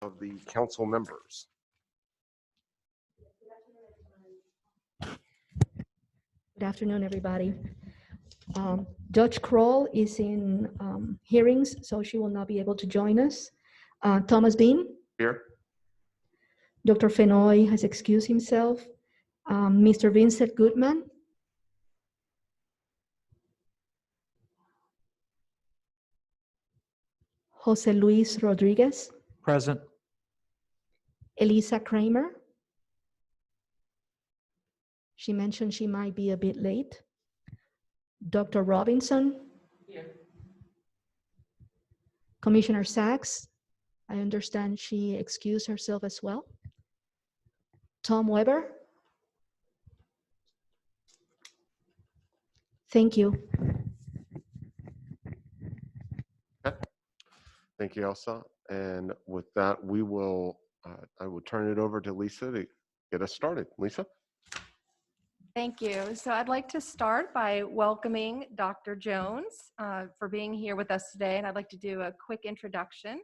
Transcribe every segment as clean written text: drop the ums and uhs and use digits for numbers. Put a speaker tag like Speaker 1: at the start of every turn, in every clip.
Speaker 1: of the council members.
Speaker 2: Good afternoon, everybody. Judge Kroll is in hearings, so she will not be able to join us. Thomas Bean.
Speaker 1: Here.
Speaker 2: Dr. Fenoy has excused himself. Mr. Vincent Goodman. Jose Luis Rodriguez.
Speaker 3: Present.
Speaker 2: Elisa Kramer. She mentioned she might be a bit late. Dr. Robinson.
Speaker 4: Here.
Speaker 2: Commissioner Sachs. I understand she excused herself as well. Tom Weber. Thank you.
Speaker 1: Okay. Thank you, Elsa. And with that, we will, I will turn it over to Lisa to get us started. Lisa?
Speaker 4: Thank you. So I'd like to start by welcoming Dr. Jones for being here with us today. And I'd like to do a quick introduction.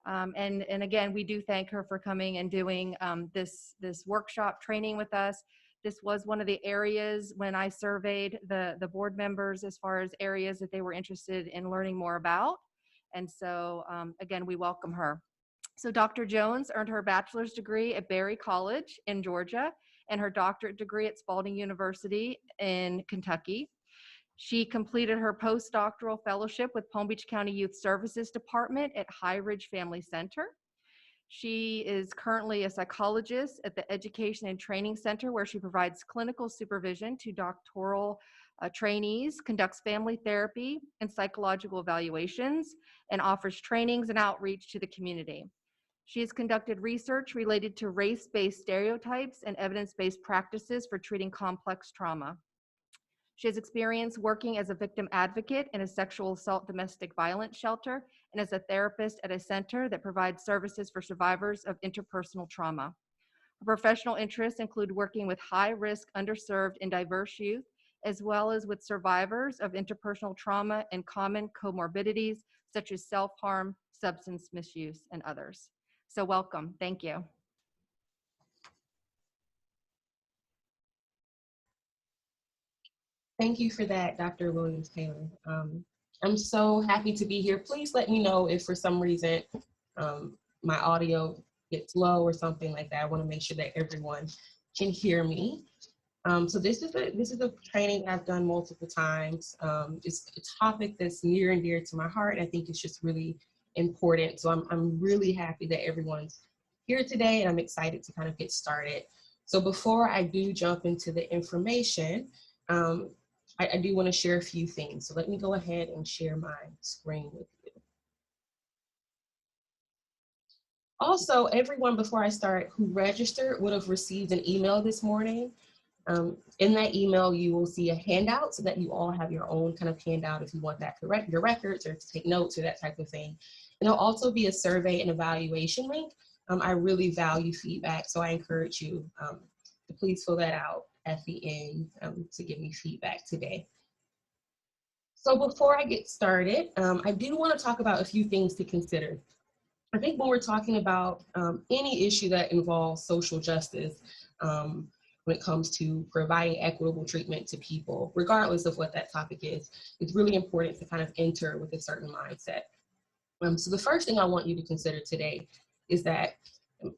Speaker 4: And again, we do thank her for coming and doing this workshop training with us. This was one of the areas when I surveyed the board members as far as areas that they were interested in learning more about. And so again, we welcome her. So Dr. Jones earned her bachelor's degree at Berry College in Georgia and her doctorate degree at Spalding University in Kentucky. She completed her postdoctoral fellowship with Palm Beach County Youth Services Department at High Ridge Family Center. She is currently a psychologist at the Education and Training Center, where she provides clinical supervision to doctoral trainees, conducts family therapy and psychological evaluations, and offers trainings and outreach to the community. She has conducted research related to race-based stereotypes and evidence-based practices for treating complex trauma. She has experience working as a victim advocate in a sexual assault domestic violence shelter and as a therapist at a center that provides services for survivors of interpersonal trauma. Her professional interests include working with high-risk, underserved, and diverse youth, as well as with survivors of interpersonal trauma and common comorbidities such as self-harm, substance misuse, and others. So welcome. Thank you.
Speaker 5: Thank you for that, Dr. Williams-Taylor. I'm so happy to be here. Please let me know if for some reason my audio gets low or something like that. I want to make sure that everyone can hear me. So this is a training I've done multiple times. It's a topic that's near and dear to my heart. I think it's just really important. So I'm really happy that everyone's here today, and I'm excited to kind of get started. So before I do jump into the information, I do want to share a few things. So let me go ahead and share my screen with you. Also, everyone before I start who registered would have received an email this morning. In that email, you will see a handout so that you all have your own kind of handout if you want that for your records or to take notes or that type of thing. And there'll also be a survey and evaluation link. I really value feedback, so I encourage you to please fill that out at the end to give me feedback today. So before I get started, I do want to talk about a few things to consider. I think when we're talking about any issue that involves social justice, when it comes to providing equitable treatment to people, regardless of what that topic is, it's really important to kind of enter with a certain mindset. So the first thing I want you to consider today is that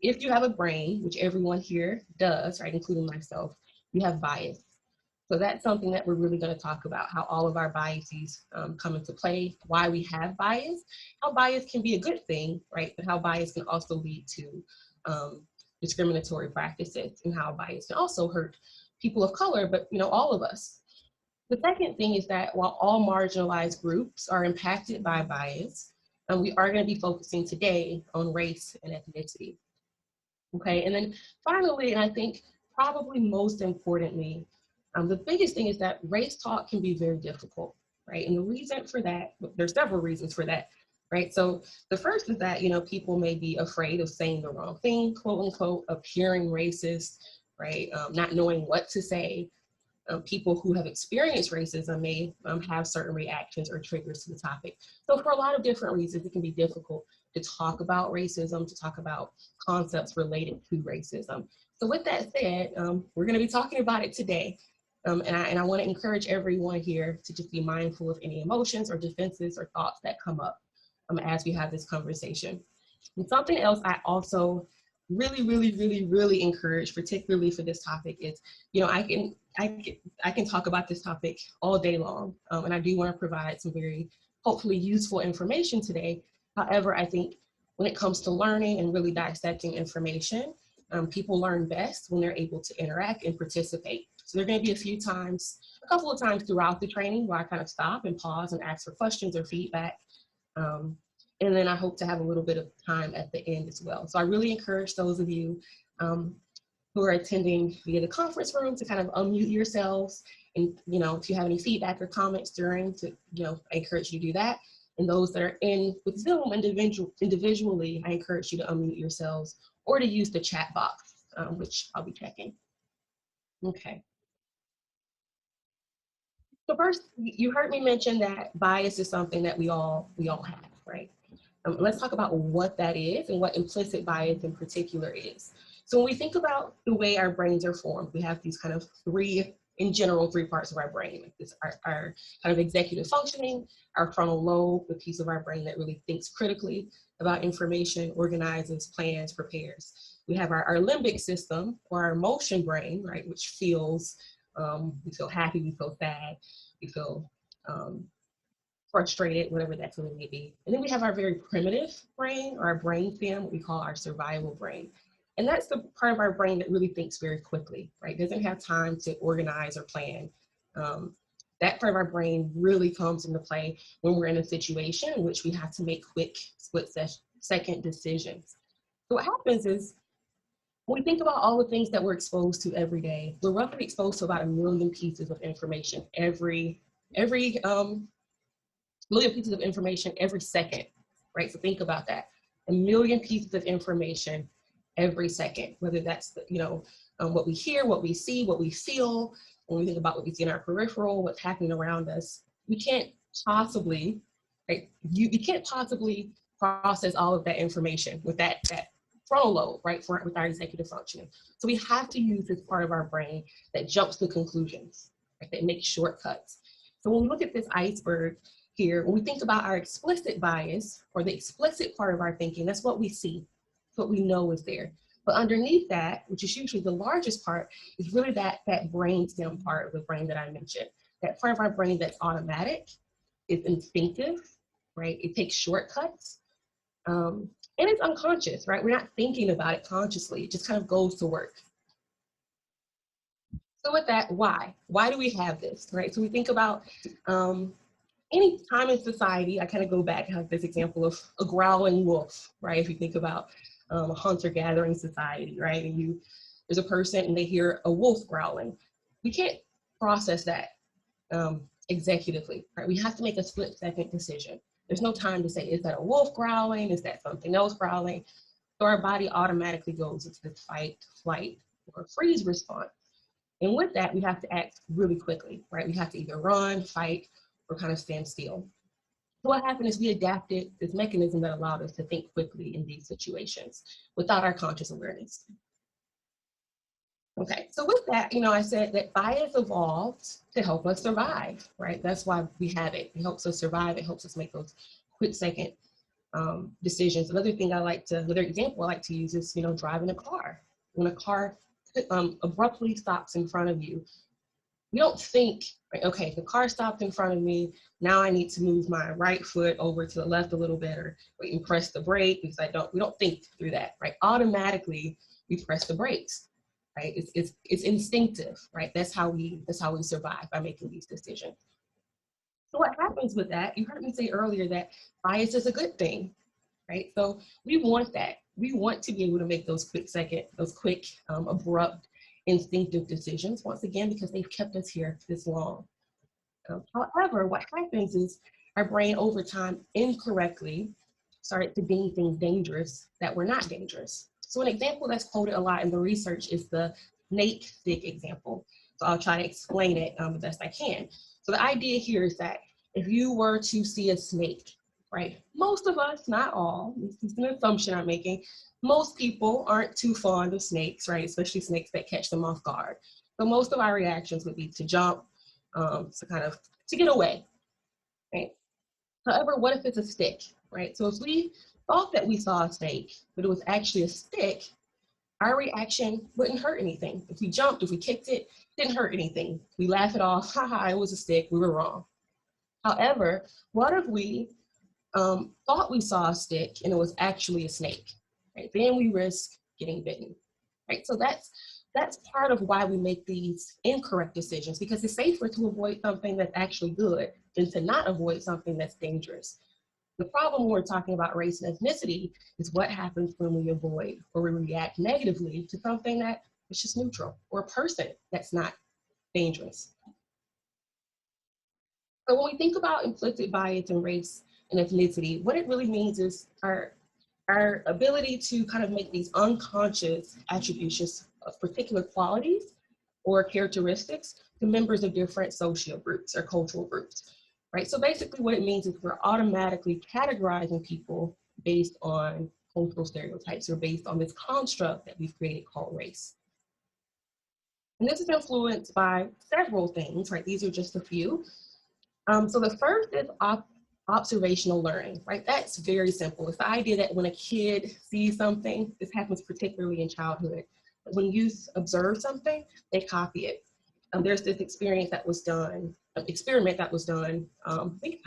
Speaker 5: if you have a brain, which everyone here does, right, including myself, you have bias. So that's something that we're really going to talk about, how all of our biases come into play, why we have bias, how bias can be a good thing, right, but how bias can also lead to discriminatory practices, and how bias can also hurt people of color, but all of us. The second thing is that while all marginalized groups are impacted by bias, we are going to be focusing today on race and ethnicity. Okay, and then finally, and I think probably most importantly, the biggest thing is that race talk can be very difficult, right? And the reason for that, there's several reasons for that, right? So the first is that, people may be afraid of saying the wrong thing, quote unquote, appearing racist, right? Not knowing what to say. People who have experienced racism may have certain reactions or triggers to the topic. So for a lot of different reasons, it can be difficult to talk about racism, to talk about concepts related to racism. So with that said, we're going to be talking about it today. And I want to encourage everyone here to just be mindful of any emotions or defenses or thoughts that come up as we have this conversation. And something else I also really encourage, particularly for this topic, is, you know, I can talk about this topic all day long, and I do want to provide some very hopefully useful information today. However, I think when it comes to learning and really dissecting information, people learn best when they're able to interact and participate. So there are going to be a couple of times throughout the training where I kind of stop and pause and ask for questions or feedback. And then I hope to have a little bit of time at the end as well. So I really encourage those of you who are attending via the conference room to kind of unmute yourselves. And, you know, if you have any feedback or comments during, to, you know, I encourage you to do that. And those that are in with Zoom individually, I encourage you to unmute yourselves or to use the chat box, which I'll be checking. Okay. So first, you heard me mention that bias is something that we all have, right? Let's talk about what that is and what implicit bias in particular is. So when we think about the way our brains are formed, we have these kind of three parts of our brain. Like this, our kind of executive functioning, our frontal lobe, the piece of our brain that really thinks critically about information, organizes, plans, prepares. We have our limbic system, or our emotion brain, right, which feels, we feel happy, we feel sad, we feel frustrated, whatever that feeling may be. And then we have our very primitive brain, or our brain stem, what we call our survival brain. And that's the part of our brain that really thinks very quickly, right? Doesn't have time to organize or plan. That part of our brain really comes into play when we're in a situation in which we have to make quick split-second decisions. So what happens is, when we think about all the things that we're exposed to every day, we're roughly exposed to about 1 million pieces of information every million pieces of information every second, right? So think about that. 1 million pieces of information every second, whether that's, you know, what we hear, what we see, what we feel. When we think about what we see in our peripheral, what's happening around us, we can't possibly, right? You can't possibly process all of that information with that frontal lobe, right, with our executive functioning. So we have to use this part of our brain that jumps to conclusions, right, that makes shortcuts. So when we look at this iceberg here, when we think about our explicit bias, or the explicit part of our thinking, that's what we see, what we know is there. But underneath that, which is usually the largest part, is really that brain stem part of the brain that I mentioned. That part of our brain that's automatic, is instinctive, right? It takes shortcuts. And it's unconscious, right? We're not thinking about it consciously. It just kind of goes to work. So with that, why? Why do we have this, right? So we think about any time in society, I kind of go back to this example of a growling wolf, right? If you think about a hunter-gathering society, right? And there's a person and they hear a wolf growling. We can't process that executively, right? We have to make a split-second decision. There's no time to say, is that a wolf growling? Is that something else growling? So our body automatically goes into the fight, flight, or freeze response. And with that, we have to act really quickly, right? We have to either run, fight, or kind of stand still. So what happened is we adapted this mechanism that allowed us to think quickly in these situations without our conscious awareness. Okay, so with that, you know, I said that bias evolved to help us survive, right? That's why we have it. It helps us survive. It helps us make those quick second decisions. Another example I like to use is, you know, driving a car. When a car abruptly stops in front of you, we don't think, right, okay, the car stopped in front of me, now I need to move my right foot over to the left a little bit, or press the brake, because we don't think through that, right? Automatically, we press the brakes, right? It's instinctive, right? That's how we survive, by making these decisions. So what happens with that, you heard me say earlier that bias is a good thing, right? So we want that. We want to be able to make those quick, abrupt, instinctive decisions, once again, because they've kept us here this long. However, what happens is our brain over time incorrectly started to deem things dangerous that were not dangerous. So an example that's quoted a lot in the research is the snake stick example. So I'll try to explain it the best I can. So the idea here is that if you were to see a snake right? Most of us, not all, this is an assumption I'm making, most people aren't too fond of snakes, right? Especially snakes that catch them off guard. So most of our reactions would be to jump, to get away, right? However, what if it's a stick, right? So if we thought that we saw a snake, but it was actually a stick, our reaction wouldn't hurt anything. If we jumped, if we kicked it, it didn't hurt anything. We laugh it off, haha, it was a stick, we were wrong. However, what if we thought we saw a stick and it was actually a snake, right? Then we risk getting bitten, right? So that's part of why we make these incorrect decisions, because it's safer to avoid something that's actually good than to not avoid something that's dangerous. The problem when we're talking about race and ethnicity is what happens when we avoid or we react negatively to something that is just neutral, or a person that's not dangerous. So when we think about implicit bias in race and ethnicity, what it really means is our ability to kind of make these unconscious attributions of particular qualities or characteristics to members of different social groups or cultural groups, right? So basically what it means is we're automatically categorizing people based on cultural stereotypes or based on this construct that we've created called race. And this is influenced by several things, right? These are just a few. So the first is observational learning, right? That's very simple. It's the idea that when a kid sees something, this happens particularly in childhood, when youth observe something, they copy it. There's this experiment that was done, I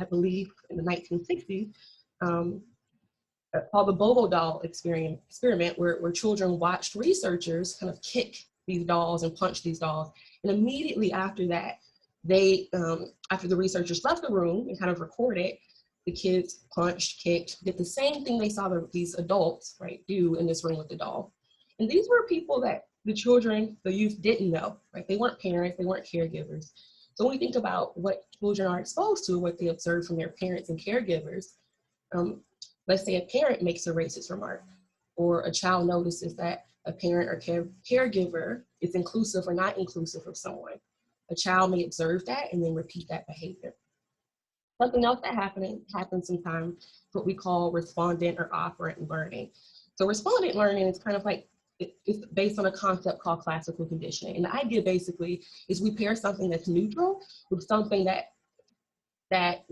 Speaker 5: believe in the 1960s, called the Bobo doll experiment where children watched researchers kind of kick these dolls and punch these dolls. And immediately after that, they, after the researchers left the room and kind of recorded, the kids punched, kicked, did the same thing they saw these adults, right, do in this room with the doll. And these were people that the children, the youth didn't know, right? They weren't parents, they weren't caregivers. So when we think about what children are exposed to, what they observe from their parents and caregivers, let's say a parent makes a racist remark, or a child notices that a parent or caregiver is inclusive or not inclusive of someone. A child may observe that and then repeat that behavior. Something else that happens sometimes, what we call respondent or operant learning. So respondent learning is kind of like, it's based on a concept called classical conditioning. And the idea basically is we pair something that's neutral with something that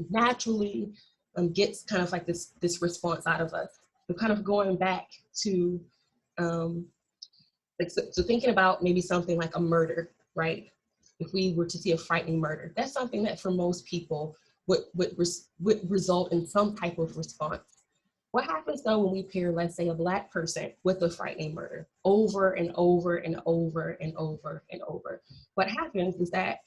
Speaker 5: naturally gets kind of like this response out of us. So kind of going back to, so thinking about maybe something like a murder, right? If we were to see a frightening murder, that's something that for most people would result in some type of response. What happens though when we pair, let's say, a Black person with a frightening murder over and over and over and over and over? What happens is that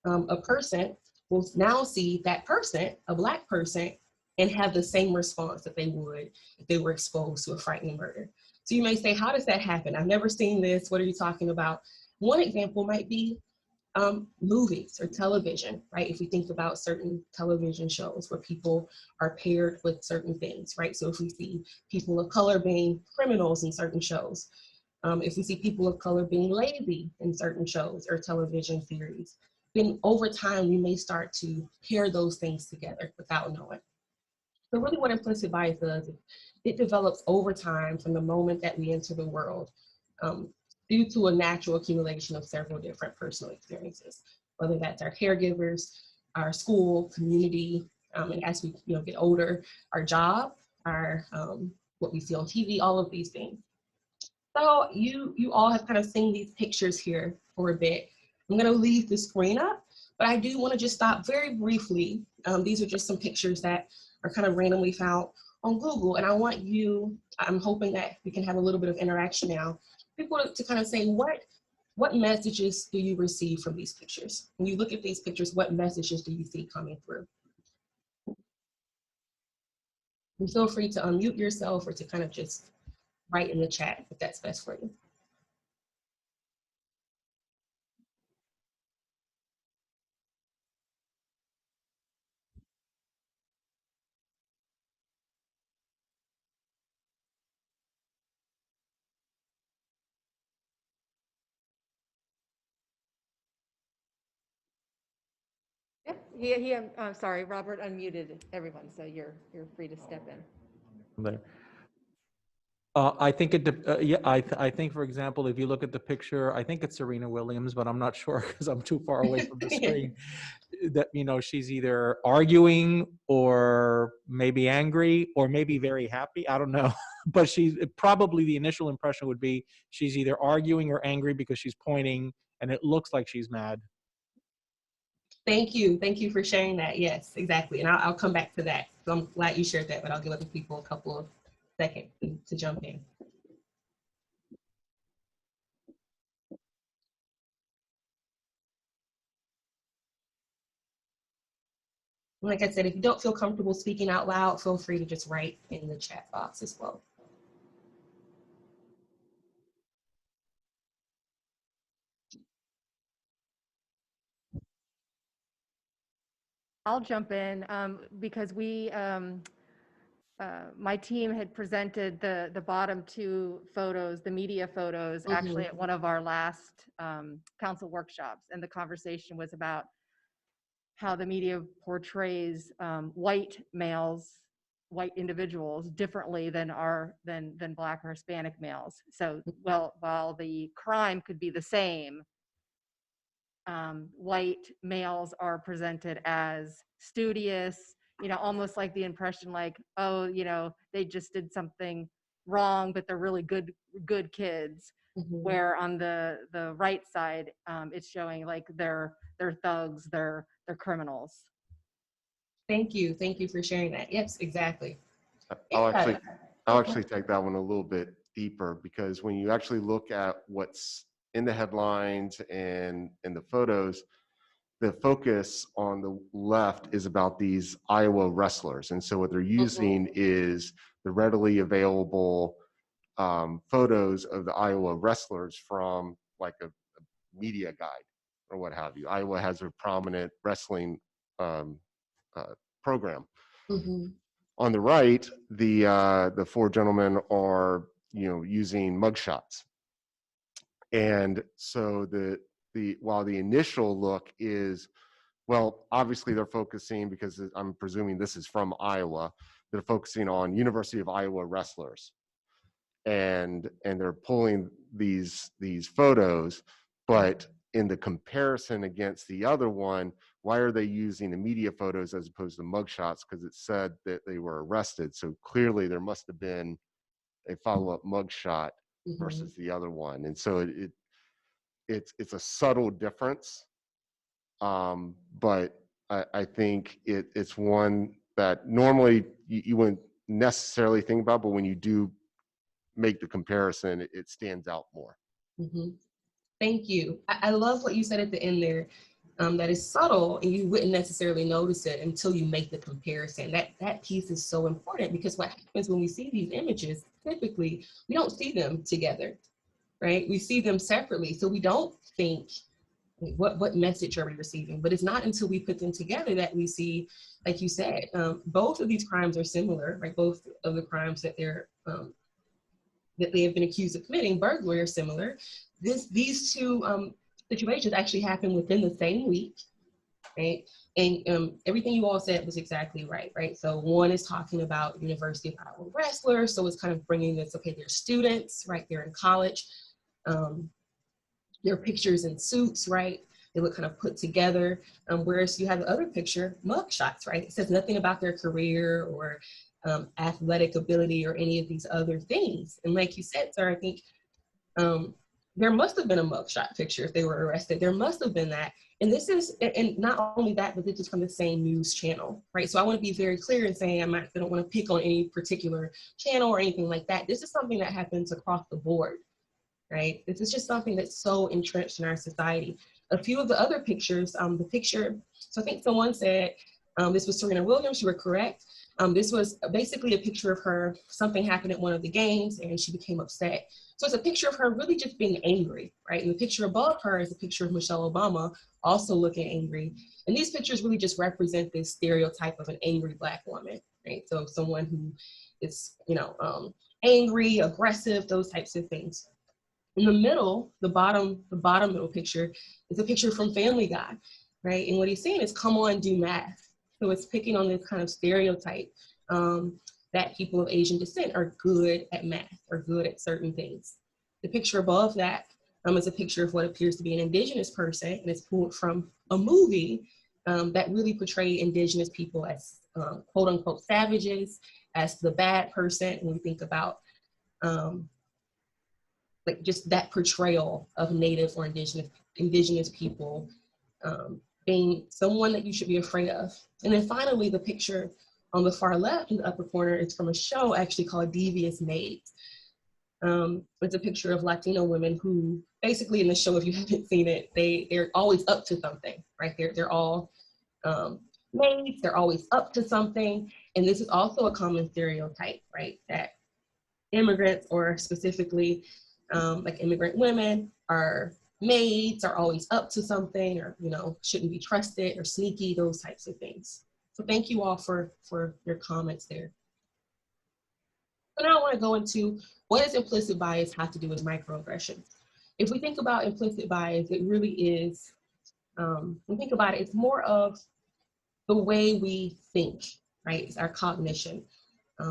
Speaker 5: a person will now see that person, a Black person, and have the same response that they would if they were exposed to a frightening murder. So you may say, how does that happen? I've never seen this. What are you talking about? One example might be movies or television, right? If we think about certain television shows where people are paired with certain things, right? So if we see people of color being criminals in certain shows, if we see people of color being lazy in certain shows or television series, then over time we may start to pair those things together without knowing. So really what implicit bias does is it develops over time from the moment that we enter the world, due to a natural accumulation of several different personal experiences, whether that's our caregivers, our school, community, and as we get older, our job, our what we see on TV, all of these things. So you all have kind of seen these pictures here for a bit. I'm gonna leave the screen up, but I do wanna just stop very briefly. These are just some pictures that are kind of randomly found on Google, and I want you, I'm hoping that we can have a little bit of interaction now. People to kind of say, what messages do you receive from these pictures? When you look at these pictures, what messages do you see coming through? And feel free to unmute yourself or to kind of just write in the chat if that's best for you.
Speaker 4: I'm sorry, Robert unmuted everyone, so you're free to step in.
Speaker 3: There. I think yeah, I think, for example, if you look at the picture, I think it's Serena Williams, but I'm not sure because I'm too far away from the screen, that, you know, she's either arguing or maybe angry or maybe very happy. I don't know. But she's probably, the initial impression would be she's either arguing or angry because she's pointing and it looks like she's mad.
Speaker 5: Thank you. Thank you for sharing that. Yes, exactly. And I'll come back to that. So I'm glad you shared that, but I'll give other people a couple of seconds to jump in. Like I said, if you don't feel comfortable speaking out loud, feel free to just write in the chat box as well.
Speaker 4: I'll jump in because my team had presented the bottom two photos, the media photos, actually at one of our last council workshops, and the conversation was about how the media portrays white males, white individuals differently than Black or Hispanic males. So, well, while the crime could be the same, white males are presented as studious, you know, almost like the impression like, oh, you know, they just did something wrong, but they're really good kids. Where on the right side, it's showing like they're thugs, they're criminals.
Speaker 5: Thank you for sharing that. Yes, exactly.
Speaker 1: I'll actually take that one a little bit deeper, because when you actually look at what's in the headlines and in the photos, the focus on the left is about these Iowa wrestlers. And so what they're using is the readily available photos of the Iowa wrestlers from like a media guide or what have you. Iowa has a prominent wrestling program. On the right, the four gentlemen are, you know, using mugshots. And so while the initial look is, well, obviously they're focusing, because I'm presuming this is from Iowa, they're focusing on University of Iowa wrestlers. And they're pulling these photos, but in the comparison against the other one, why are they using the media photos as opposed to mugshots? Because it said that they were arrested. So clearly there must have been a follow-up mugshot versus the other one. And so it's a subtle difference. But I think it's one that normally you wouldn't necessarily think about, but when you do make the comparison, it stands out more.
Speaker 5: Thank you. I love what you said at the end there. That is subtle, and you wouldn't necessarily notice it until you make the comparison. That piece is so important, because what happens when we see these images, typically we don't see them together, right? We see them separately, so we don't think, what message are we receiving? But it's not until we put them together that we see, like you said, both of these crimes are similar, right? Both of the crimes that they have been accused of committing, burglary, are similar. These two situations actually happened within the same week, right? And everything you all said was exactly right? So one is talking about University of Iowa wrestlers, so it's kind of bringing this, okay, they're students, right? They're in college. Their pictures in suits, right? They look kind of put together. Whereas you have the other picture, mugshots, right? It says nothing about their career or athletic ability or any of these other things. And like you said, sir, I think there must have been a mugshot picture if they were arrested. There must have been that. And this is, and not only that, but this is from the same news channel, right? So I want to be very clear in saying I don't want to pick on any particular channel or anything like that. This is something that happens across the board, right? This is just something that's so entrenched in our society. A few of the other pictures, the picture, so I think someone said this was Serena Williams, you were correct. This was basically a picture of her, something happened at one of the games and she became upset. So it's a picture of her really just being angry, right? And the picture above her is a picture of Michelle Obama also looking angry. And these pictures really just represent this stereotype of an angry Black woman, right? So someone who is, you know, angry, aggressive, those types of things. In the middle, the bottom middle picture is a picture from Family Guy. right? And what he's saying is, come on, do math. So it's picking on this kind of stereotype that people of Asian descent are good at math or good at certain things. The picture above that is a picture of what appears to be an indigenous person, and it's pulled from a movie that really portrayed indigenous people as quote unquote savages, as the bad person. When we think about like just that portrayal of Native or indigenous people being someone that you should be afraid of. And then finally, the picture on the far left in the upper corner is from a show actually called Devious Maids. It's a picture of Latino women who basically in the show, if you haven't seen it, they're always up to something, right? They're all maids, they're always up to something. And this is also a common stereotype, right? That immigrants, or specifically like immigrant women, are maids, are always up to something, or, you know, shouldn't be trusted or sneaky, those types of things. So thank you all for your comments there. So now I want to go into what does implicit bias have to do with microaggressions? If we think about implicit bias, it really is, when we think about it, it's more of the way we think, right? It's our cognition.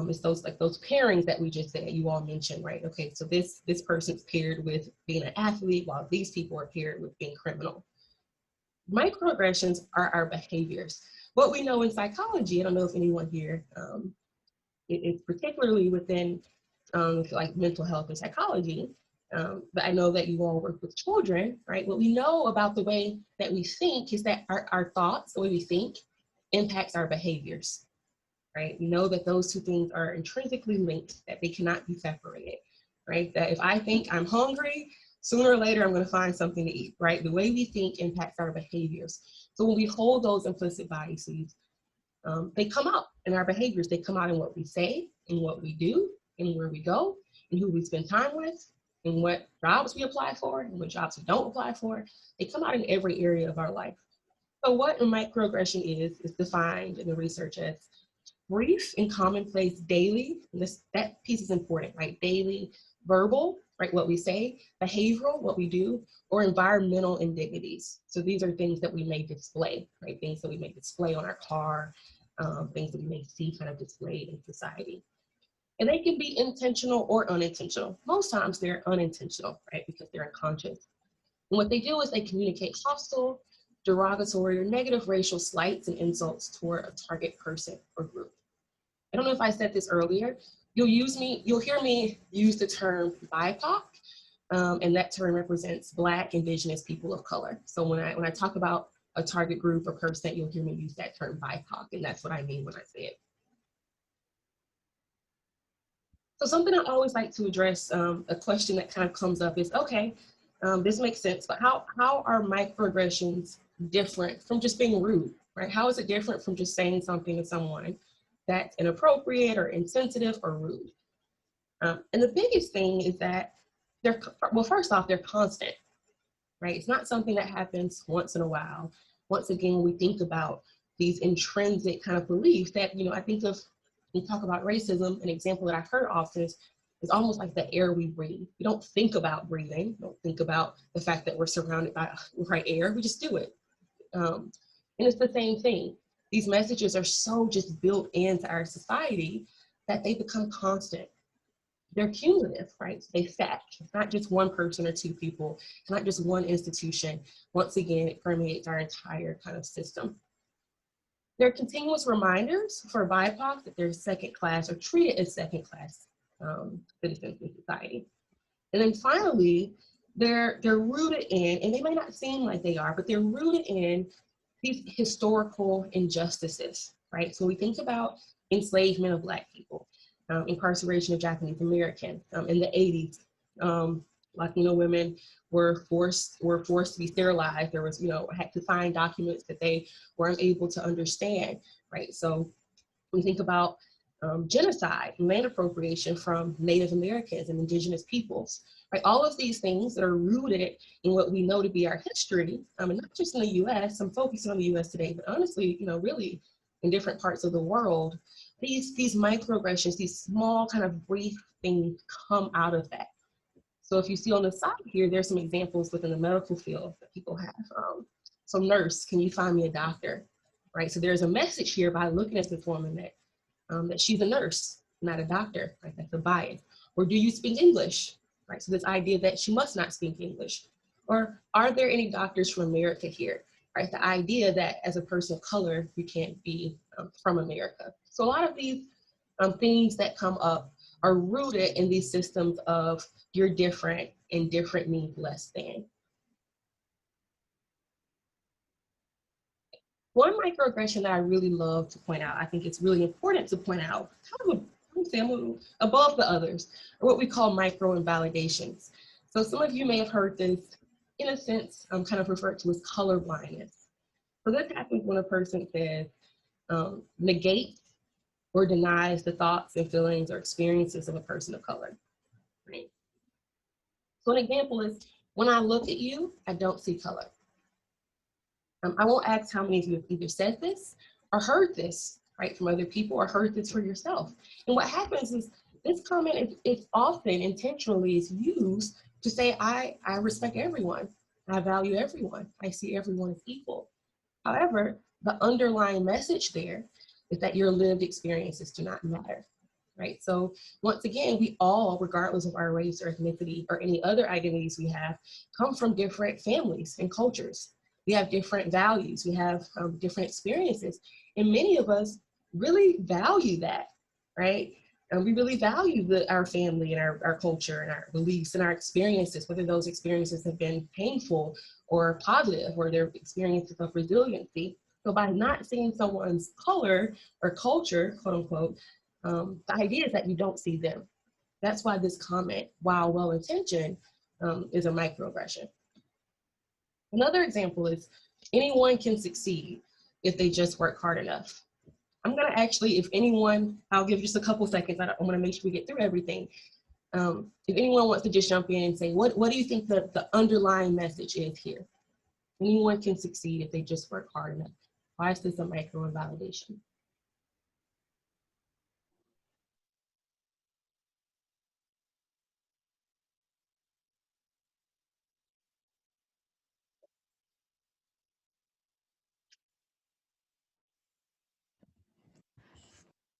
Speaker 5: It's those pairings that we just said, you all mentioned, right? Okay, so this person's paired with being an athlete while these people are paired with being criminal. Microaggressions are our behaviors. What we know in psychology, I don't know if anyone here, it's particularly within like mental health and psychology, but I know that you all work with children, right? What we know about the way that we think is that our thoughts, the way we think, impacts our behaviors. Right? We know that those two things are intrinsically linked, that they cannot be separated, right? That if I think I'm hungry, sooner or later I'm going to find something to eat, right? The way we think impacts our behaviors. So when we hold those implicit biases, they come out in our behaviors. They come out in what we say, in what we do, in where we go, and who we spend time with, and what jobs we apply for, and what jobs we don't apply for. They come out in every area of our life. So what a microaggression is defined in the research as brief and commonplace daily, and that piece is important, right? Daily, verbal, right, what we say, behavioral, what we do, or environmental indignities. So these are things that we may display, right? Things that we may display on our car, things that we may see kind of displayed in society. And they can be intentional or unintentional. Most times they're unintentional, right? Because they're unconscious. And what they do is they communicate hostile, derogatory, or negative racial slights and insults toward a target person or group. I don't know if I said this earlier. You'll hear me use the term BIPOC, and that term represents Black, Indigenous, people of color. So when I talk about a target group or person, you'll hear me use that term BIPOC, and that's what I mean when I say it. So something I always like to address, a question that kind of comes up is, okay, this makes sense, but how are microaggressions different from just being rude, right? How is it different from just saying something to someone that's inappropriate or insensitive or rude? And the biggest thing is that well, first off, they're constant, right? It's not something that happens once in a while. Once again, when we think about these intrinsic kind of beliefs that, you know, I think of, when we talk about racism, an example that I've heard often is almost like the air we breathe. We don't think about breathing. We don't think about the fact that we're surrounded by air. We just do it. And it's the same thing. These messages are so just built into our society that they become constant. They're cumulative, right? They stack. It's not just one person or two people. It's not just one institution. Once again, it permeates our entire kind of system. They're continuous reminders for BIPOC that they're second class or treated as second class citizens in society. And then finally, they're rooted in, and they may not seem like they are, but they're rooted in these historical injustices, right? So we think about enslavement of Black people, incarceration of Japanese American. In the 80s, Latino women were forced to be sterilized. There was, had to find documents that they weren't able to understand, right? So we think about genocide and land appropriation from Native Americans and indigenous peoples, right? All of these things that are rooted in what we know to be our history, and not just in the US, I'm focusing on the US today, but honestly, really in different parts of the world, these microaggressions, these small kind of brief things come out of that. So if you see on the side here, there's some examples within the medical field that people have. So nurse, can you find me a doctor? Right, so there's a message here by looking at the form that she's a nurse, not a doctor, right? That's a bias. Or do you speak English? Right, so this idea that she must not speak English. Or are there any doctors from America here? Right, the idea that as a person of color, you can't be from America. So a lot of these things that come up are rooted in these systems of you're different and different means less than. One microaggression that I really love to point out, I think it's really important to point out, kind of a little above the others, are what we call micro invalidations. So some of you may have heard this, in a sense, kind of referred to as color blindness. So this happens when a person says, negates or denies the thoughts and feelings or experiences of a person of color. Right? So an example is, when I look at you, I don't see color. I won't ask how many of you have either said this or heard this, right, from other people, or heard this for yourself. And what happens is this comment is often intentionally is used to say, I respect everyone. I value everyone. I see everyone as equal. However, the underlying message there is that your lived experiences do not matter, right? So once again, we all, regardless of our race or ethnicity or any other identities we have, come from different families and cultures. We have different values, we have different experiences, and many of us really value that, right? And we really value our family and our culture and our beliefs and our experiences, whether those experiences have been painful or positive, or they're experiences of resiliency. So by not seeing someone's color or culture, quote unquote, the idea is that you don't see them. That's why this comment, while well-intentioned, is a microaggression. Another example is, anyone can succeed if they just work hard enough. I'm gonna actually, if anyone, I'll give just a couple seconds. I wanna make sure we get through everything. If anyone wants to just jump in and say, what do you think the underlying message is here? Anyone can succeed if they just work hard enough. Why is this a micro invalidation?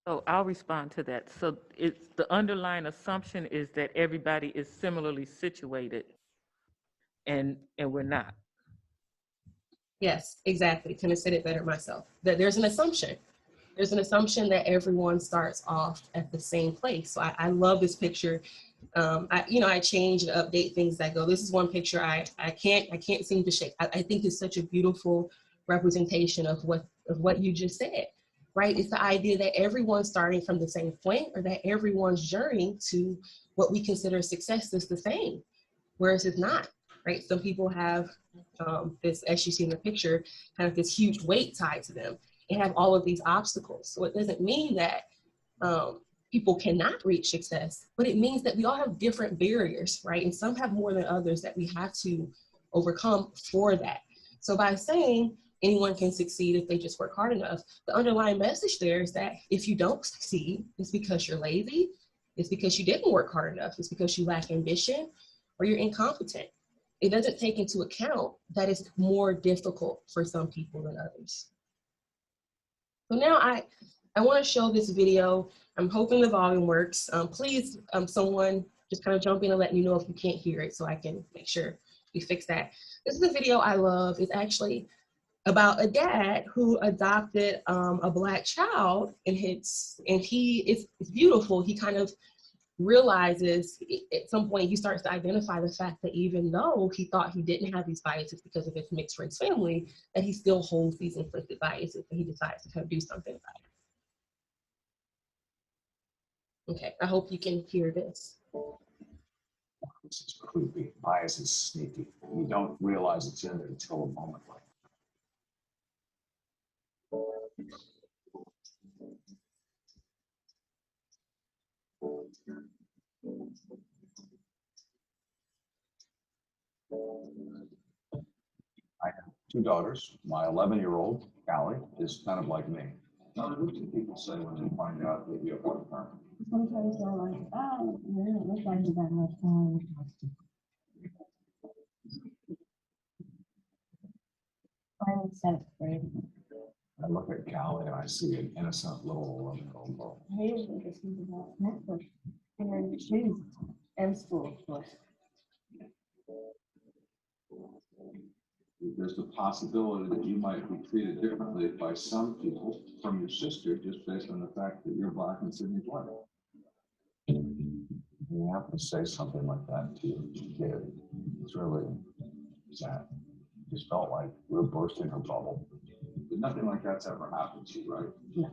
Speaker 6: So I'll respond to that. So it's the underlying assumption is that everybody is similarly situated, and we're not.
Speaker 5: Yes, exactly. Couldn't have said it better myself. That there's an assumption. There's an assumption that everyone starts off at the same place. So I love this picture. I change and update things that go. This is one picture I can't seem to shake. I think it's such a beautiful representation of what you just said, right? It's the idea that everyone's starting from the same point, or that everyone's journey to what we consider success is the same, whereas it's not, right? Some people have this, as you see in the picture, kind of this huge weight tied to them and have all of these obstacles. So it doesn't mean that people cannot reach success, but it means that we all have different barriers, right? And some have more than others that we have to overcome for that. So by saying anyone can succeed if they just work hard enough, the underlying message there is that if you don't succeed, it's because you're lazy, it's because you didn't work hard enough, it's because you lack ambition, or you're incompetent. It doesn't take into account that it's more difficult for some people than others. So now I want to show this video. I'm hoping the volume works. Please, someone just kind of jump in and let me know if you can't hear it so I can make sure we fix that. This is a video I love. It's actually about a dad who adopted a Black child, and it's beautiful. He kind of realizes at some point, he starts to identify the fact that even though he thought he didn't have these biases because of his mixed race family, that he still holds these implicit biases, and he decides to kind of do something about it. Okay, I hope you can hear this.
Speaker 7: This is creepy. Bias is sneaky. You don't realize it's in there until a moment like I have two daughters. My 11-year-old, Callie, is kind of like me. Now, what do people say when they find out that you have one parent?
Speaker 8: Sometimes they're like, oh, it doesn't look like you got much time. I'm in 7th grade.
Speaker 7: I look at Callie and I see an innocent little 11-year-old girl.
Speaker 8: I usually just think about Netflix and then shoes and school, of course.
Speaker 7: There's the possibility that you might be treated differently by some people from your sister just based on the fact that you're Black and Sydney's white. You have to say something like that to your kid. It's really sad. Just felt like we're bursting her bubble. But nothing like that's ever happened to you, right?
Speaker 8: No.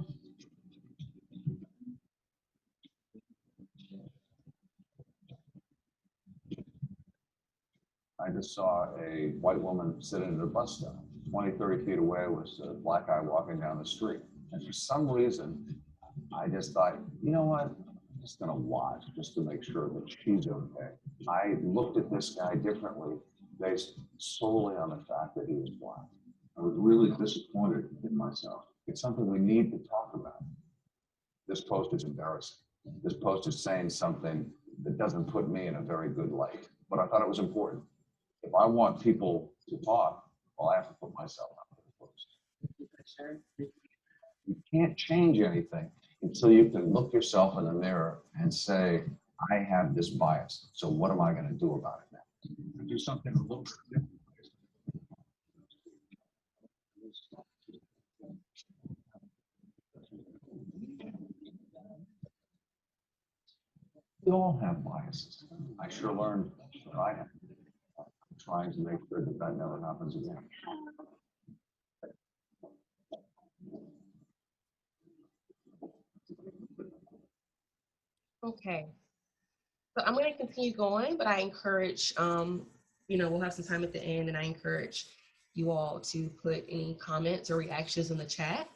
Speaker 7: I just saw a white woman sitting at a bus stop. 20, 30 feet away was a Black guy walking down the street. And for some reason, I just thought, you know what? I'm just gonna watch just to make sure that she's okay. I looked at this guy differently based solely on the fact that he was Black. I was really disappointed in myself. It's something we need to talk about. This post is embarrassing. This post is saying something that doesn't put me in a very good light, but I thought it was important. If I want people to talk, well, I have to put myself out there first. You can't change anything until you can look yourself in the mirror and say, I have this bias. So what am I going to do about it now? Do something a little bit different. We all have biases. I sure learned that I have. I'm trying to make sure that that never happens again.
Speaker 5: Okay. So I'm going to continue going, but I encourage, we'll have some time at the end, and I encourage you all to put any comments or reactions in the chat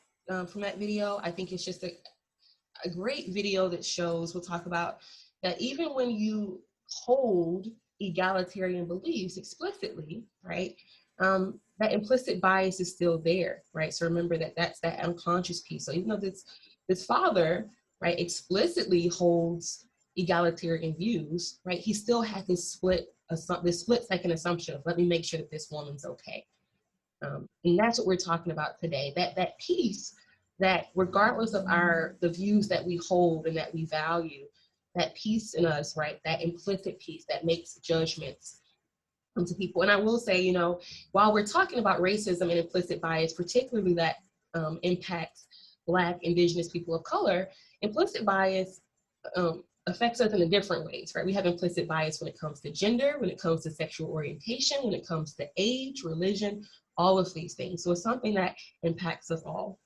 Speaker 5: from that video. I think it's just a great video that shows, we'll talk about that even when you hold egalitarian beliefs explicitly, right, that implicit bias is still there, right? So remember that that's that unconscious piece. So even though this father, right, explicitly holds egalitarian views, right, he still has this split-second assumption of, let me make sure that this woman's okay. And that's what we're talking about today, that piece that regardless of the views that we hold and that we value, that piece in us, right, that implicit piece that makes judgments to people. And I will say, while we're talking about racism and implicit bias, particularly that impacts Black, Indigenous people of color, implicit bias affects us in different ways, right? We have implicit bias when it comes to gender, when it comes to sexual orientation, when it comes to age, religion, all of these things. So it's something that impacts us all.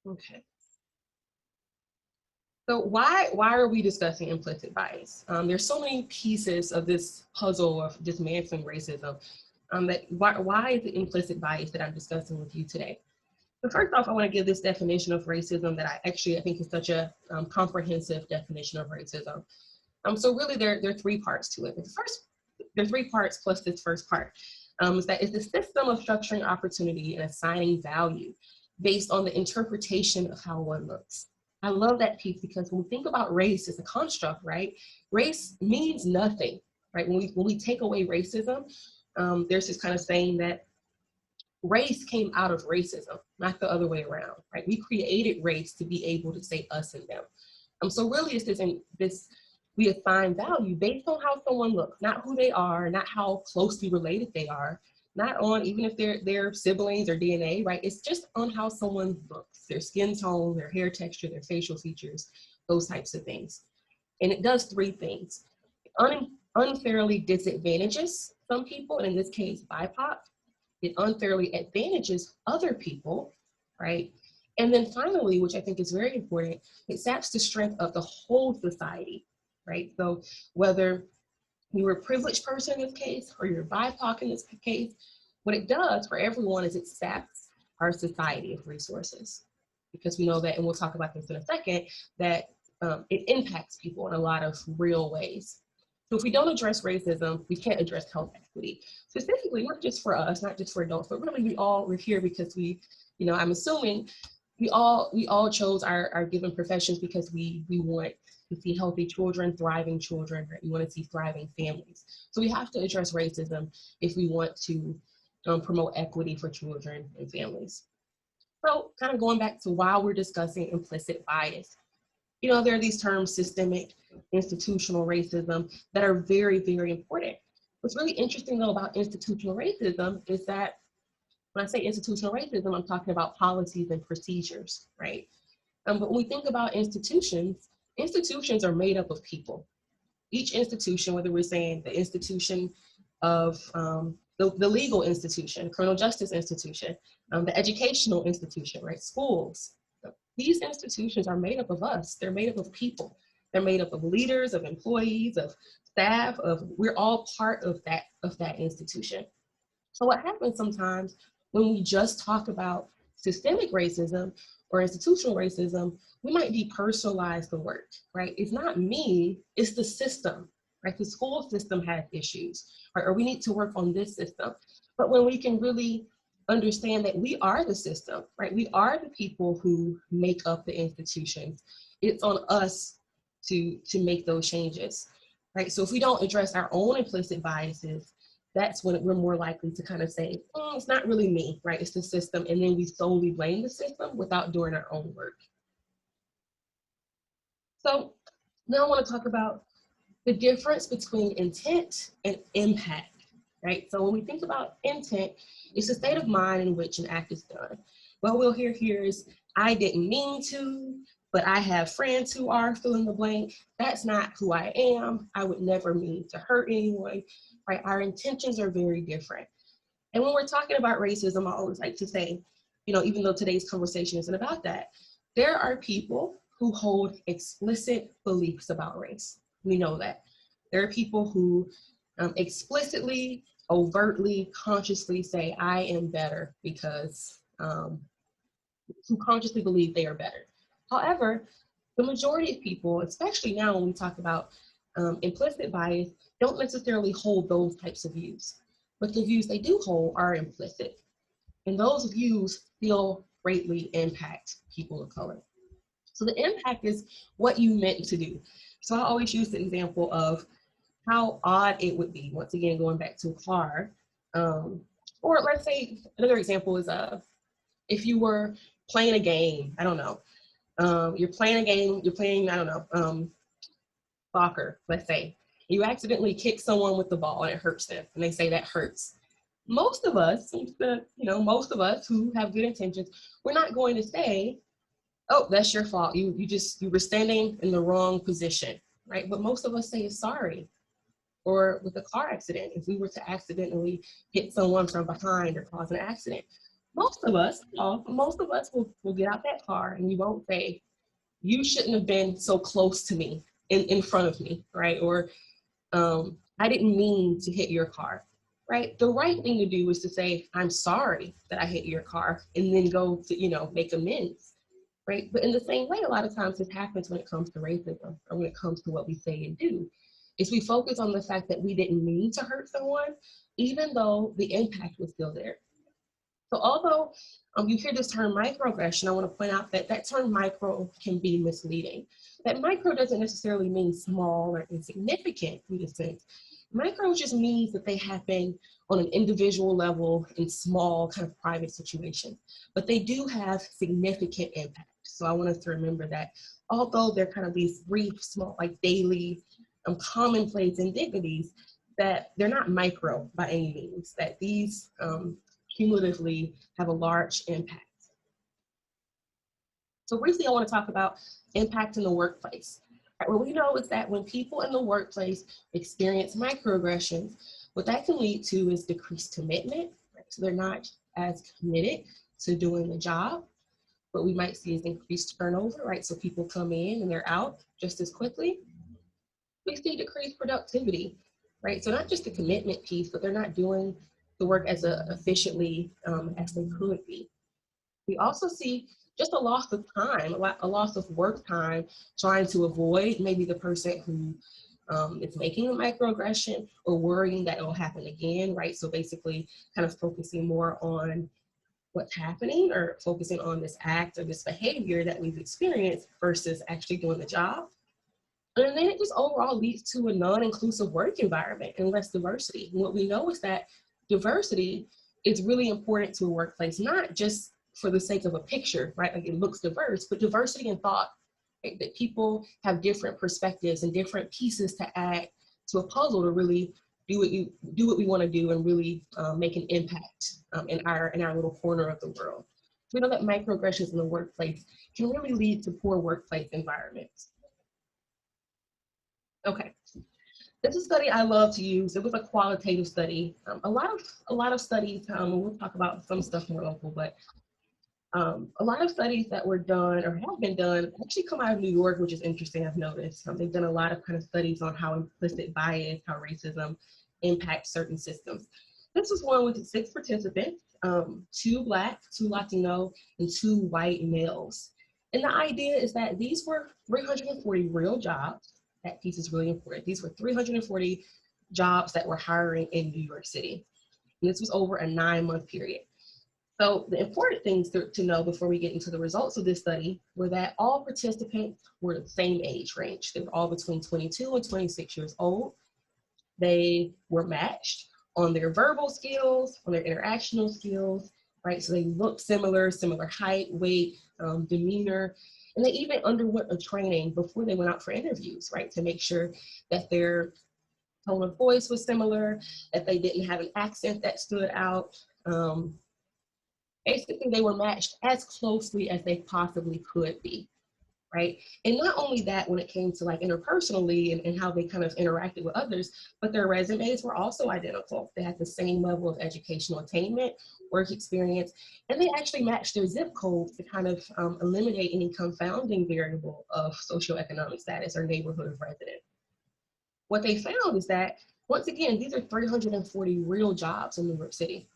Speaker 5: Okay. So why are we discussing implicit bias? There's so many pieces of this puzzle of dismantling racism. Why is it implicit bias that I'm discussing with you today? So first off, I want to give this definition of racism that I think is such a comprehensive definition of racism. So really there are three parts to it. There are three parts plus this first part. Is that it's the system of structuring opportunity and assigning value based on the interpretation of how one looks. I love that piece because when we think about race as a construct, right? Race means nothing, right? When we take away racism, there's this kind of saying that race came out of racism, not the other way around, right? We created race to be able to say us and them. So really it's we assign value based on how someone looks, not who they are, not how closely related they are, not on even if they're siblings or DNA, right? It's just on how someone looks, their skin tone, their hair texture, their facial features, those types of things. And it does three things. Unfairly disadvantages some people, and in this case, BIPOC. It unfairly advantages other people, right? And then finally, which I think is very important, it saps the strength of the whole society, right? So whether you're a privileged person in this case or you're BIPOC in this case, what it does for everyone is it saps our society of resources. Because we know that, and we'll talk about this in a second, that it impacts people in a lot of real ways. So if we don't address racism, we can't address health equity. Specifically, not just for us, not just for adults, but really we're here because I'm assuming we all chose our given professions because we want to see healthy children, thriving children, right? We want to see thriving families. So we have to address racism if we want to promote equity for children and families. So kind of going back to why we're discussing implicit bias. You know, there are these terms, systemic, institutional racism, that are very, very important. What's really interesting though about institutional racism is that when I say institutional racism, I'm talking about policies and procedures, right? But when we think about institutions, institutions are made up of people. Each institution, whether we're saying the institution of the legal institution, criminal justice institution, the educational institution, right? Schools. These institutions are made up of us. They're made up of people. They're made up of leaders, of employees, of staff, we're all part of that institution. So what happens sometimes when we just talk about systemic racism or institutional racism, we might depersonalize the work, right? It's not me, it's the system, right? The school system has issues, right? Or we need to work on this system. But when we can really understand that we are the system, right? We are the people who make up the institutions. It's on us to make those changes, right? So if we don't address our own implicit biases, that's when we're more likely to kind of say, it's not really me, right? It's the system. And then we solely blame the system without doing our own work. So now I want to talk about the difference between intent and impact, right? So when we think about intent, it's a state of mind in which an act is done. What we'll hear here is, I didn't mean to, but I have friends who are fill in the blank. That's not who I am. I would never mean to hurt anyone, right? Our intentions are very different. And when we're talking about racism, I always like to say, you know, even though today's conversation isn't about that, there are people who hold explicit beliefs about race. We know that. There are people who explicitly, overtly, consciously say, I am better because, who consciously believe they are better. However, the majority of people, especially now when we talk about implicit bias, don't necessarily hold those types of views. But the views they do hold are implicit. And those views still greatly impact people of color. So the impact is what you meant to do. So I always use the example of how odd it would be, once again, going back to a car. Or let's say another example is if you were playing a game, I don't know. You're playing a game, I don't know, soccer, let's say. You accidentally kick someone with the ball and it hurts them, and they say that hurts. Most of us, most of us who have good intentions, we're not going to say, oh, that's your fault. You were standing in the wrong position, right? But most of us say sorry. Or with a car accident, if we were to accidentally hit someone from behind or cause an accident, most of us will get out that car and you won't say, you shouldn't have been so close to me in front of me, right? Or I didn't mean to hit your car, right? The right thing to do is to say, I'm sorry that I hit your car, and then go to, make amends, right? But in the same way, a lot of times this happens when it comes to racism, or when it comes to what we say and do, is we focus on the fact that we didn't mean to hurt someone, even though the impact was still there. So although you hear this term microaggression, I want to point out that that term micro can be misleading. That micro doesn't necessarily mean small or insignificant in this sense. Micro just means that they happen on an individual level in small kind of private situations, but they do have significant impact. So I want us to remember that although they're kind of these brief, small, like daily, commonplace indignities, that they're not micro by any means, that these cumulatively have a large impact. So briefly, I want to talk about impact in the workplace. Right, what we know is that when people in the workplace experience microaggressions, what that can lead to is decreased commitment. Right? So they're not as committed to doing the job. What we might see is increased turnover, right? So people come in and they're out just as quickly. We see decreased productivity, right? So not just the commitment piece, but they're not doing the work as efficiently as they could be. We also see just a loss of time, a loss of work time, trying to avoid maybe the person who is making a microaggression, or worrying that it will happen again, right? So basically kind of focusing more on what's happening, or focusing on this act or this behavior that we've experienced versus actually doing the job. And then it just overall leads to a non-inclusive work environment and less diversity. And what we know is that diversity it's really important to a workplace, not just for the sake of a picture, right? Like it looks diverse, but diversity in thought, right? That people have different perspectives and different pieces to add to a puzzle to really do what we want to do and really make an impact in our little corner of the world. We know that microaggressions in the workplace can really lead to poor workplace environments. Okay, this is a study I love to use. It was a qualitative study. A lot of studies. We'll talk about some stuff more local, but a lot of studies that were done or have been done actually come out of New York, which is interesting. I've noticed they've done a lot of kind of studies on how implicit bias, how racism impacts certain systems. This was one with 6 participants, 2 Black, 2 Latino, and 2 white males. And the idea is that these were 340 real jobs. That piece is really important. These were 340 jobs that were hiring in New York City. And this was over a 9-month period. So the important things to know before we get into the results of this study were that all participants were the same age range. They were all between 22 and 26 years old. They were matched on their verbal skills, on their interactional skills, right? So they looked similar height, weight, demeanor, and they even underwent a training before they went out for interviews, right? To make sure that their tone of voice was similar, that they didn't have an accent that stood out. Basically, they were matched as closely as they possibly could be, right? And not only that, when it came to like interpersonally and how they kind of interacted with others, but their resumes were also identical. They had the same level of educational attainment, work experience, and they actually matched their zip codes to kind of eliminate any confounding variable of socioeconomic status or neighborhood of residence. What they found is that, once again, these are 340 real jobs in New York City.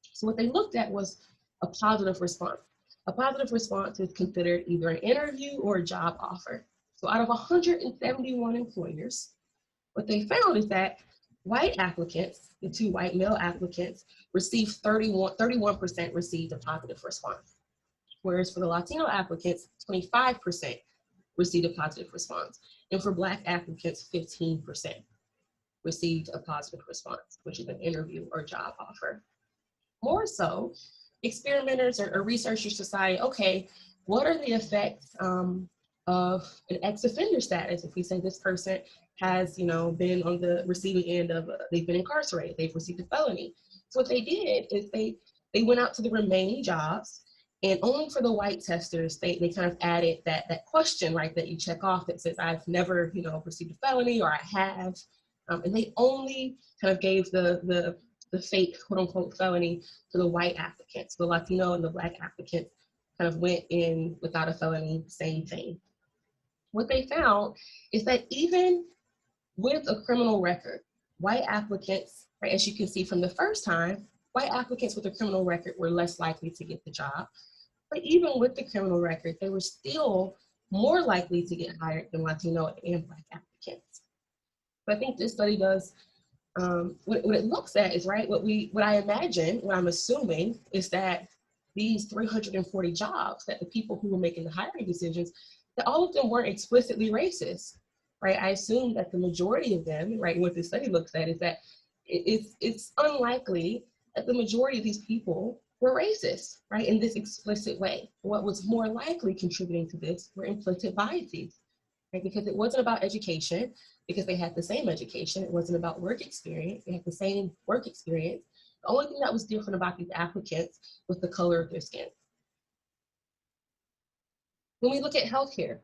Speaker 5: So what they looked at was a positive response. A positive response is considered either an interview or a job offer. So out of 171 employers, what they found is that white applicants, the 2 white male applicants, received 31% received a positive response. Whereas for the Latino applicants, 25% received a positive response. And for Black applicants, 15% received a positive response, which is an interview or job offer. More so, experimenters or researchers decide, okay, what are the effects of an ex-offender status? If we say this person has, been on the receiving end of, they've been incarcerated, they've received a felony. So what they did is they went out to the remaining jobs, and only for the white testers, they kind of added that question, right, that you check off that says, I've never, received a felony, or I have, and they only kind of gave the fake quote unquote felony to the white applicants. The Latino and the Black applicants kind of went in without a felony, same thing. What they found is that even with a criminal record, white applicants, right, as you can see from the first time, white applicants with a criminal record were less likely to get the job. But even with the criminal record, they were still more likely to get hired than Latino and Black applicants. But I think this study does what it looks at is, right, what I imagine, what I'm assuming is that these 340 jobs, that the people who were making the hiring decisions, that all of them weren't explicitly racist, right? I assume that the majority of them, right, what this study looks at is that it's unlikely that the majority of these people were racist, right, in this explicit way. What was more likely contributing to this were implicit biases, right? Because it wasn't about education, because they had the same education. It wasn't about work experience. They had the same work experience. The only thing that was different about these applicants was the color of their skin. When we look at healthcare,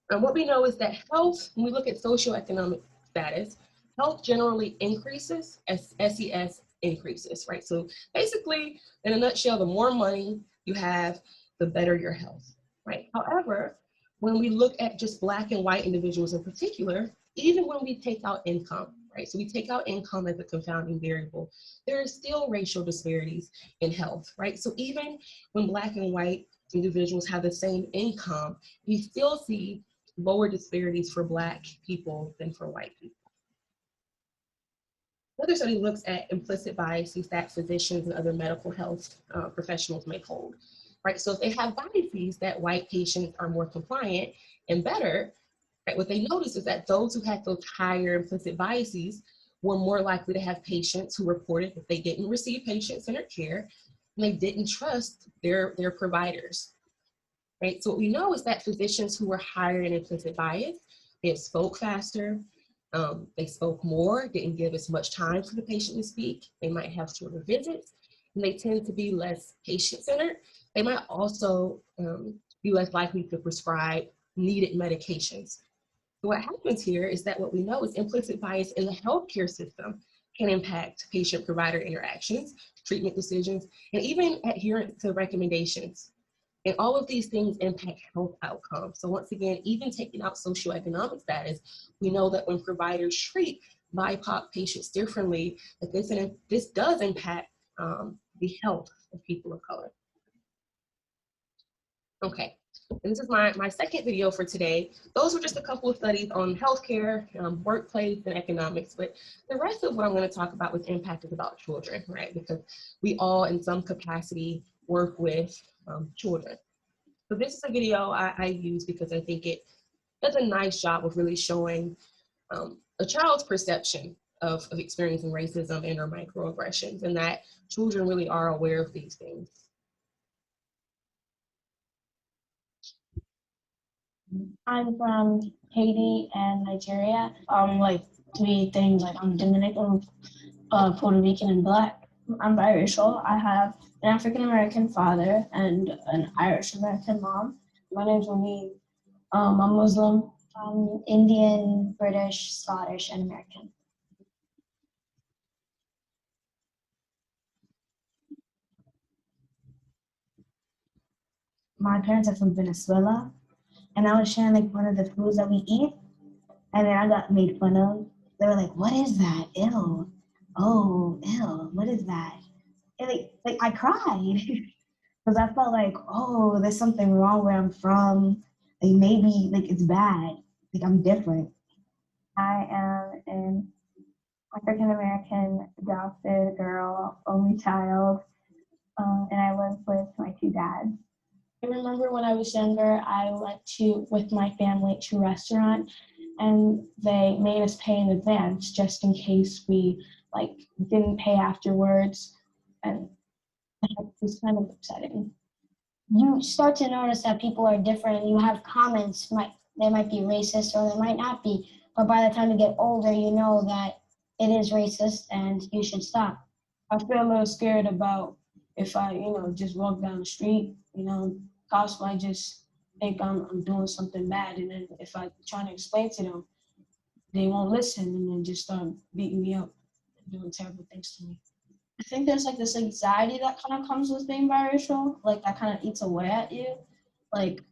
Speaker 5: what we know is that health, when we look at socioeconomic status, health generally increases as SES increases, right? So basically, in a nutshell, the more money you have, the better your health, right? However, when we look at just Black and white individuals in particular, even when we take out income, right? So we take out income as a confounding variable, there are still racial disparities in health, right? So even when Black and white individuals have the same income, we still see lower disparities for Black people than for white people. Another study looks at implicit biases that physicians and other medical health professionals may hold, right? So if they have biases that white patients are more compliant and better, right, what they notice is that those who had those higher implicit biases were more likely to have patients who reported that they didn't receive patient-centered care and they didn't trust their providers, right? So what we know is that physicians who were higher in implicit bias, they spoke faster, they spoke more, didn't give as much time for the patient to speak, they might have shorter visits, and they tend to be less patient-centered. They might also be less likely to prescribe needed medications. So what happens here is that what we know is implicit bias in the healthcare system can impact patient-provider interactions, treatment decisions, and even adherence to recommendations. And all of these things impact health outcomes. So once again, even taking out socioeconomic status, we know that when providers treat BIPOC patients differently, that this does impact the health of people of color. Okay, and this is my second video for today. Those were just a couple of studies on healthcare, workplace, and economics, but the rest of what I'm going to talk about with impact is about children, right? Because we all, in some capacity, work with children. So this is a video I use because I think it does a nice job of really showing a child's perception of experiencing racism and or microaggressions, and that children really are aware of these things.
Speaker 9: I'm from Haiti and Nigeria. Like three things, like I'm Dominican, Puerto Rican, and Black. I'm biracial. I have an African-American father and an Irish-American mom. My name's Ramin. I'm Muslim. I'm Indian, British, Scottish, and American. My parents are from Venezuela, and I was sharing like one of the foods that we eat, and then I got made fun of. They were like, "What is that? Ew. Oh, ew. What is that?" And like I cried because I felt like, oh, there's something wrong where I'm from. Like maybe like it's bad. Like I'm different. I am an African American adopted girl, only child, and I live with my two dads. I remember when I was younger, I went with my family to a restaurant, and they made us pay in advance just in case we like didn't pay afterwards, and it was kind of upsetting. You start to notice that people are different. You have comments, they might be racist or they might not be, but by the time you get older, you know that it is racist and you should stop. I feel a little scared about if I, just walk down the street, cops might just think I'm doing something bad, and then if I try to explain to them, they won't listen and then just start beating me up and doing terrible things to me. I think there's like this anxiety that kind of comes with being biracial, like that kind of eats away at you, like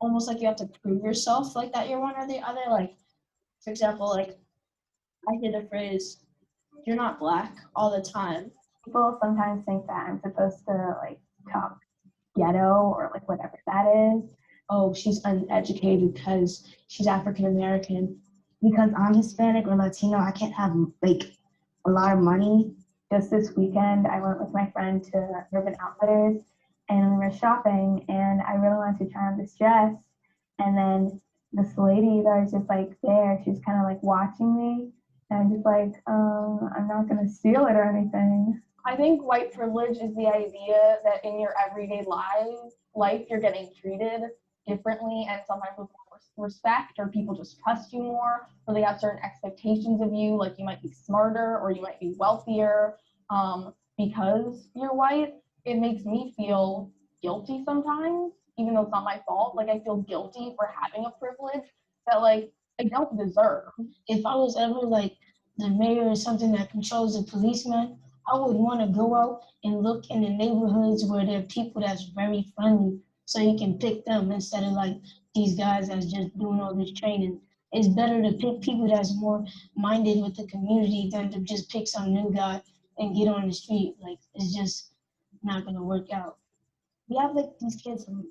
Speaker 9: almost like you have to prove yourself like that you're one or the other. Like, for example, like I hear the phrase, "You're not Black," all the time. People sometimes think that I'm supposed to like talk ghetto or like whatever that is. Oh, she's uneducated because she's African American. Because I'm Hispanic or Latino, I can't have like a lot of money. Just this weekend, I went with my friend to Urban Outfitters and we were shopping, and I really wanted to try on this dress. And then this lady that was just like there, she was kind of like watching me. And I'm just like, I'm not gonna steal it or anything. I think white privilege is the idea that in your everyday life you're getting treated differently, and sometimes with more respect, or people just trust you more, or they have certain expectations of you, like you might be smarter or you might be wealthier. Because you're white, it makes me feel guilty sometimes, even though it's not my fault. Like I feel guilty for having a privilege that like I don't deserve. If I was ever like the mayor or something that controls the policeman, I would want to go out and look in the neighborhoods where there are people that's very friendly, so you can pick them instead of like these guys that's just doing all this training. It's better to pick people that's more minded with the community than to just pick some new guy and get on the street. Like it's just not gonna work out. We have like these kids from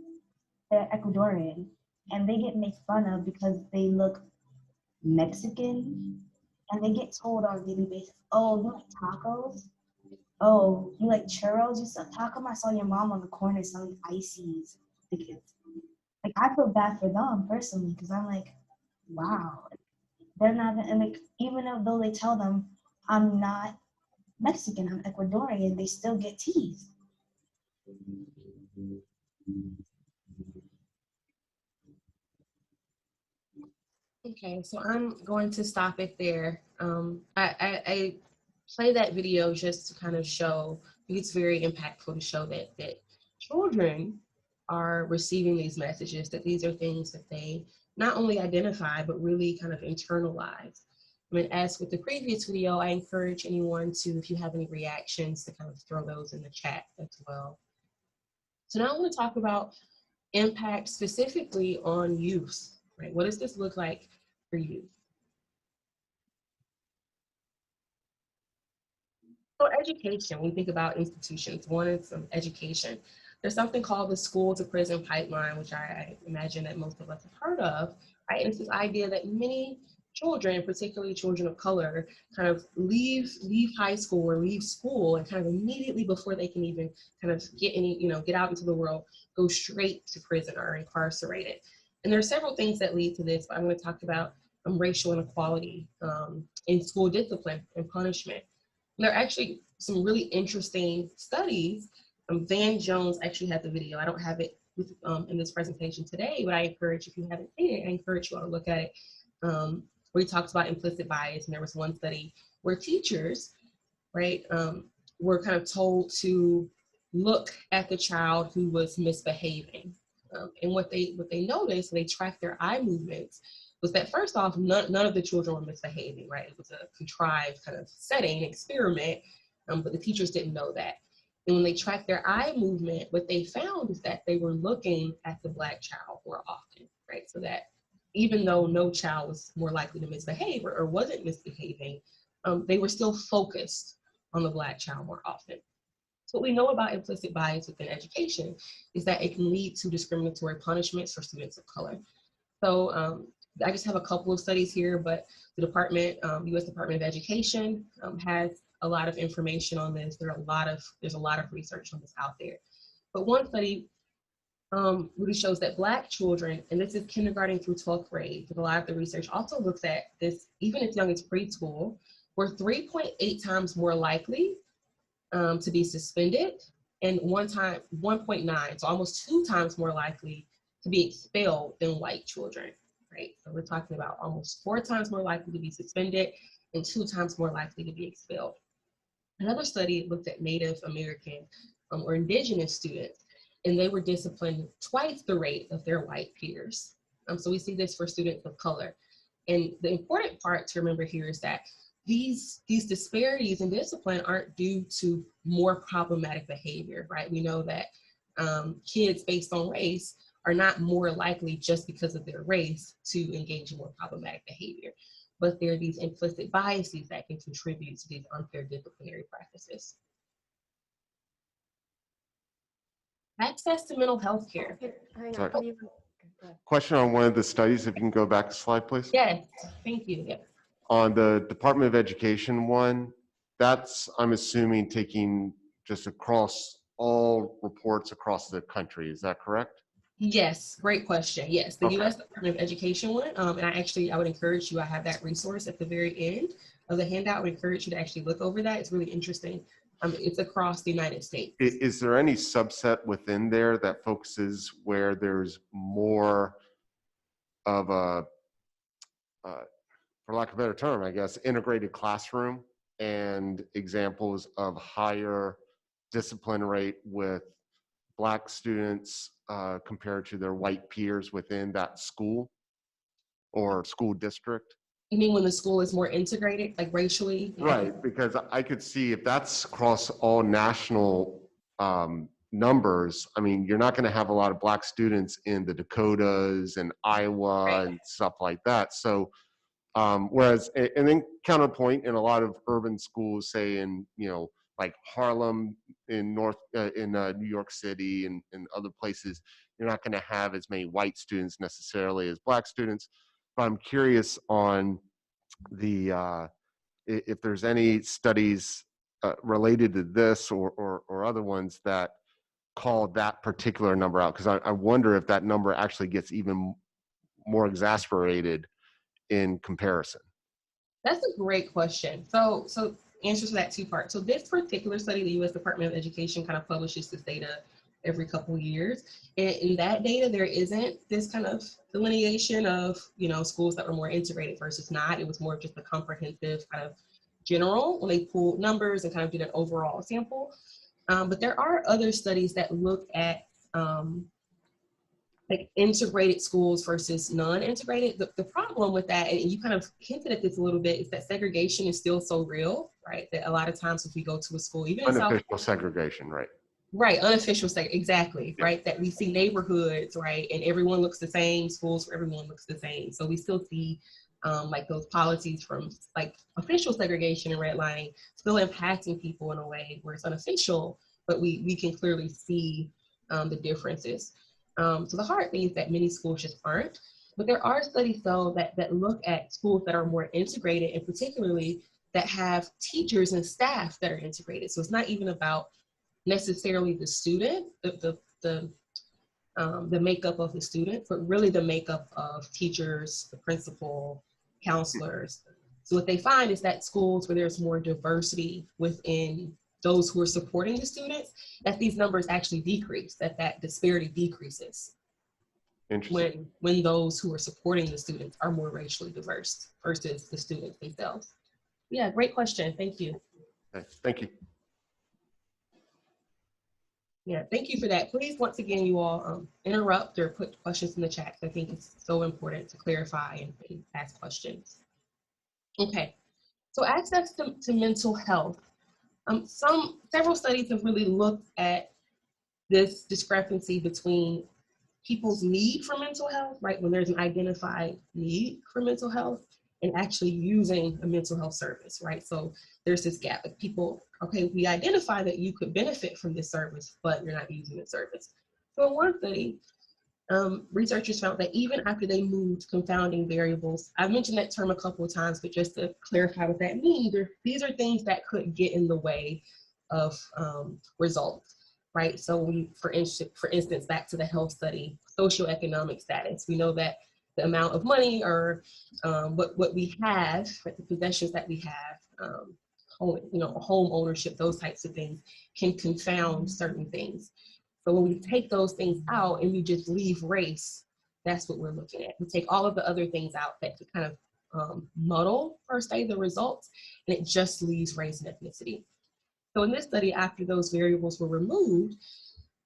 Speaker 9: they're Ecuadorian and they get made fun of because they look Mexican, and they get told on a daily basis, "Oh, you like tacos? Oh, you like churros? You sell tacos? I saw your mom on the corner selling ices." Like I feel bad for them personally because I'm like, wow, They're not, and like, even though they tell them I'm not Mexican, I'm Ecuadorian, they still get teased.
Speaker 5: Okay, so I'm going to stop it there. I play that video just to kind of show, I think it's very impactful to show that children are receiving these messages, that these are things that they not only identify, but really kind of internalize. I mean, as with the previous video, I encourage anyone to, if you have any reactions, to kind of throw those in the chat as well. So now I want to talk about impact specifically on youth, right? What does this look like for youth? So education, when we think about institutions, one is education. There's something called the school to prison pipeline, which I imagine that most of us have heard of, right? And it's this idea that many children, particularly children of color, kind of leave high school or leave school, and kind of immediately before they can even kind of get out into the world, go straight to prison or incarcerated. And there are several things that lead to this, but I'm going to talk about racial inequality in school discipline and punishment. There are actually some really interesting studies. Van Jones actually had the video. I don't have it in this presentation today, but I encourage, if you haven't seen it, I encourage you all to look at it, where he talks about implicit bias. And there was one study where teachers, right, were kind of told to look at the child who was misbehaving. And what they noticed, they tracked their eye movements, was that first off, none of the children were misbehaving, right? It was a contrived kind of setting, experiment, but the teachers didn't know that. And when they tracked their eye movement, what they found is that they were looking at the Black child more often, right? So that even though no child was more likely to misbehave or wasn't misbehaving, they were still focused on the Black child more often. So what we know about implicit bias within education is that it can lead to discriminatory punishments for students of color. So I just have a couple of studies here, but the department, U.S. Department of Education has a lot of information on this. There's a lot of research on this out there. But one study really shows that Black children, and this is kindergarten through 12th grade, but a lot of the research also looks at this, even as young as preschool, were 3.8 times more likely to be suspended, and 1.9, so almost 2 times more likely to be expelled than white children, right? So we're talking about almost 4 times more likely to be suspended and 2 times more likely to be expelled. Another study looked at Native American or indigenous students, and they were disciplined twice the rate of their white peers. So we see this for students of color. And the important part to remember here is that these disparities in discipline aren't due to more problematic behavior, right? We know that kids based on race are not more likely just because of their race to engage in more problematic behavior, but there are these implicit biases that can contribute to these unfair disciplinary practices. Access to mental health care.
Speaker 4: Hang
Speaker 1: Sorry.
Speaker 4: on. Go ahead.
Speaker 1: Question on one of the studies, if you can go back a slide, please.
Speaker 5: Yes, thank you. Yeah.
Speaker 1: On the Department of Education one, that's, I'm assuming, taking just across all reports across the country. Is that correct?
Speaker 5: Yes, great question. Yes, the
Speaker 1: Okay.
Speaker 5: U.S. Department of Education one, and I would encourage you, I have that resource at the very end of the handout. I would encourage you to actually look over that. It's really interesting. It's across the United States.
Speaker 1: Is there any subset within there that focuses where there's more of a, for lack of a better term, I guess, integrated classroom and examples of higher discipline rate with Black students compared to their white peers within that school or school district?
Speaker 5: You mean when the school is more integrated, like racially?
Speaker 1: Right, because I could see if that's across all national numbers, I mean, you're not going to have a lot of Black students in the Dakotas and Iowa
Speaker 5: Right.
Speaker 1: and stuff like that. So, whereas, and then counterpoint in a lot of urban schools, say in, like Harlem in New York City and other places, you're not going to have as many white students necessarily as Black students. But I'm curious on the if there's any studies related to this or other ones that call that particular number out, because I wonder if that number actually gets even more exasperated in comparison.
Speaker 5: That's a great question. So answer to that two-part. So this particular study, the U.S. Department of Education kind of publishes this data every couple years. And in that data, there isn't this kind of delineation of, you know, schools that were more integrated versus not. It was more of just a comprehensive kind of general when they pulled numbers and kind of did an overall sample. But there are other studies that look at like integrated schools versus non-integrated. The problem with that, and you kind of hinted at this a little bit, is that segregation is still so real, right? That a lot of times if we go to a school, even in South,
Speaker 1: Unofficial segregation, right?
Speaker 5: right, unofficial exactly,
Speaker 1: Yeah.
Speaker 5: right? That we see neighborhoods, right, and everyone looks the same, schools where everyone looks the same. So we still see like those policies from like official segregation and redlining still impacting people in a way where it's unofficial, but we can clearly see the differences. So the hard thing is that many schools just aren't. But there are studies though that look at schools that are more integrated, and particularly that have teachers and staff that are integrated. So it's not even about necessarily the student, the makeup of the student, but really the makeup of teachers, the principal, counselors. So what they find is that schools where there's more diversity within those who are supporting the students, that these numbers actually decrease, that disparity decreases when those who are supporting the students are more racially diverse versus the students themselves. Yeah, great question. Thank you.
Speaker 1: Okay, thank you.
Speaker 5: Yeah, thank you for that. Please, once again, you all interrupt or put questions in the chat. I think it's so important to clarify and ask questions. Okay, so access to mental health. Several studies have really looked at this discrepancy between people's need for mental health, right? When there's an identified need for mental health and actually using a mental health service, right? So there's this gap of people, okay, we identify that you could benefit from this service, but you're not using the service. So in one study, researchers found that even after they moved confounding variables, I've mentioned that term a couple of times, but just to clarify what that means, these are things that could get in the way of results, right? So we, for instance, back to the health study, socioeconomic status, we know that the amount of money or what we have, like the possessions that we have, home ownership, those types of things can confound certain things. So when we take those things out and we just leave race, that's what we're looking at. We take all of the other things out that could kind of muddle, per se, the results, and it just leaves race and ethnicity. So in this study, after those variables were removed,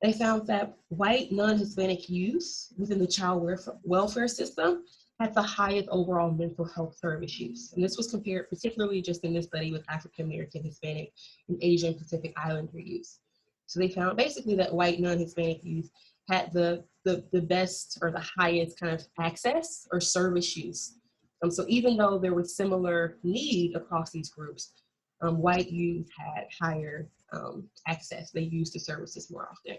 Speaker 5: they found that white non-Hispanic youth within the child welfare system had the highest overall mental health service use. And this was compared particularly just in this study with African-American, Hispanic, and Asian Pacific Islander youth. So they found basically that white non-Hispanic youth had the best or the highest kind of access or service use. So even though there was similar need across these groups, white youth had higher access. They used the services more often.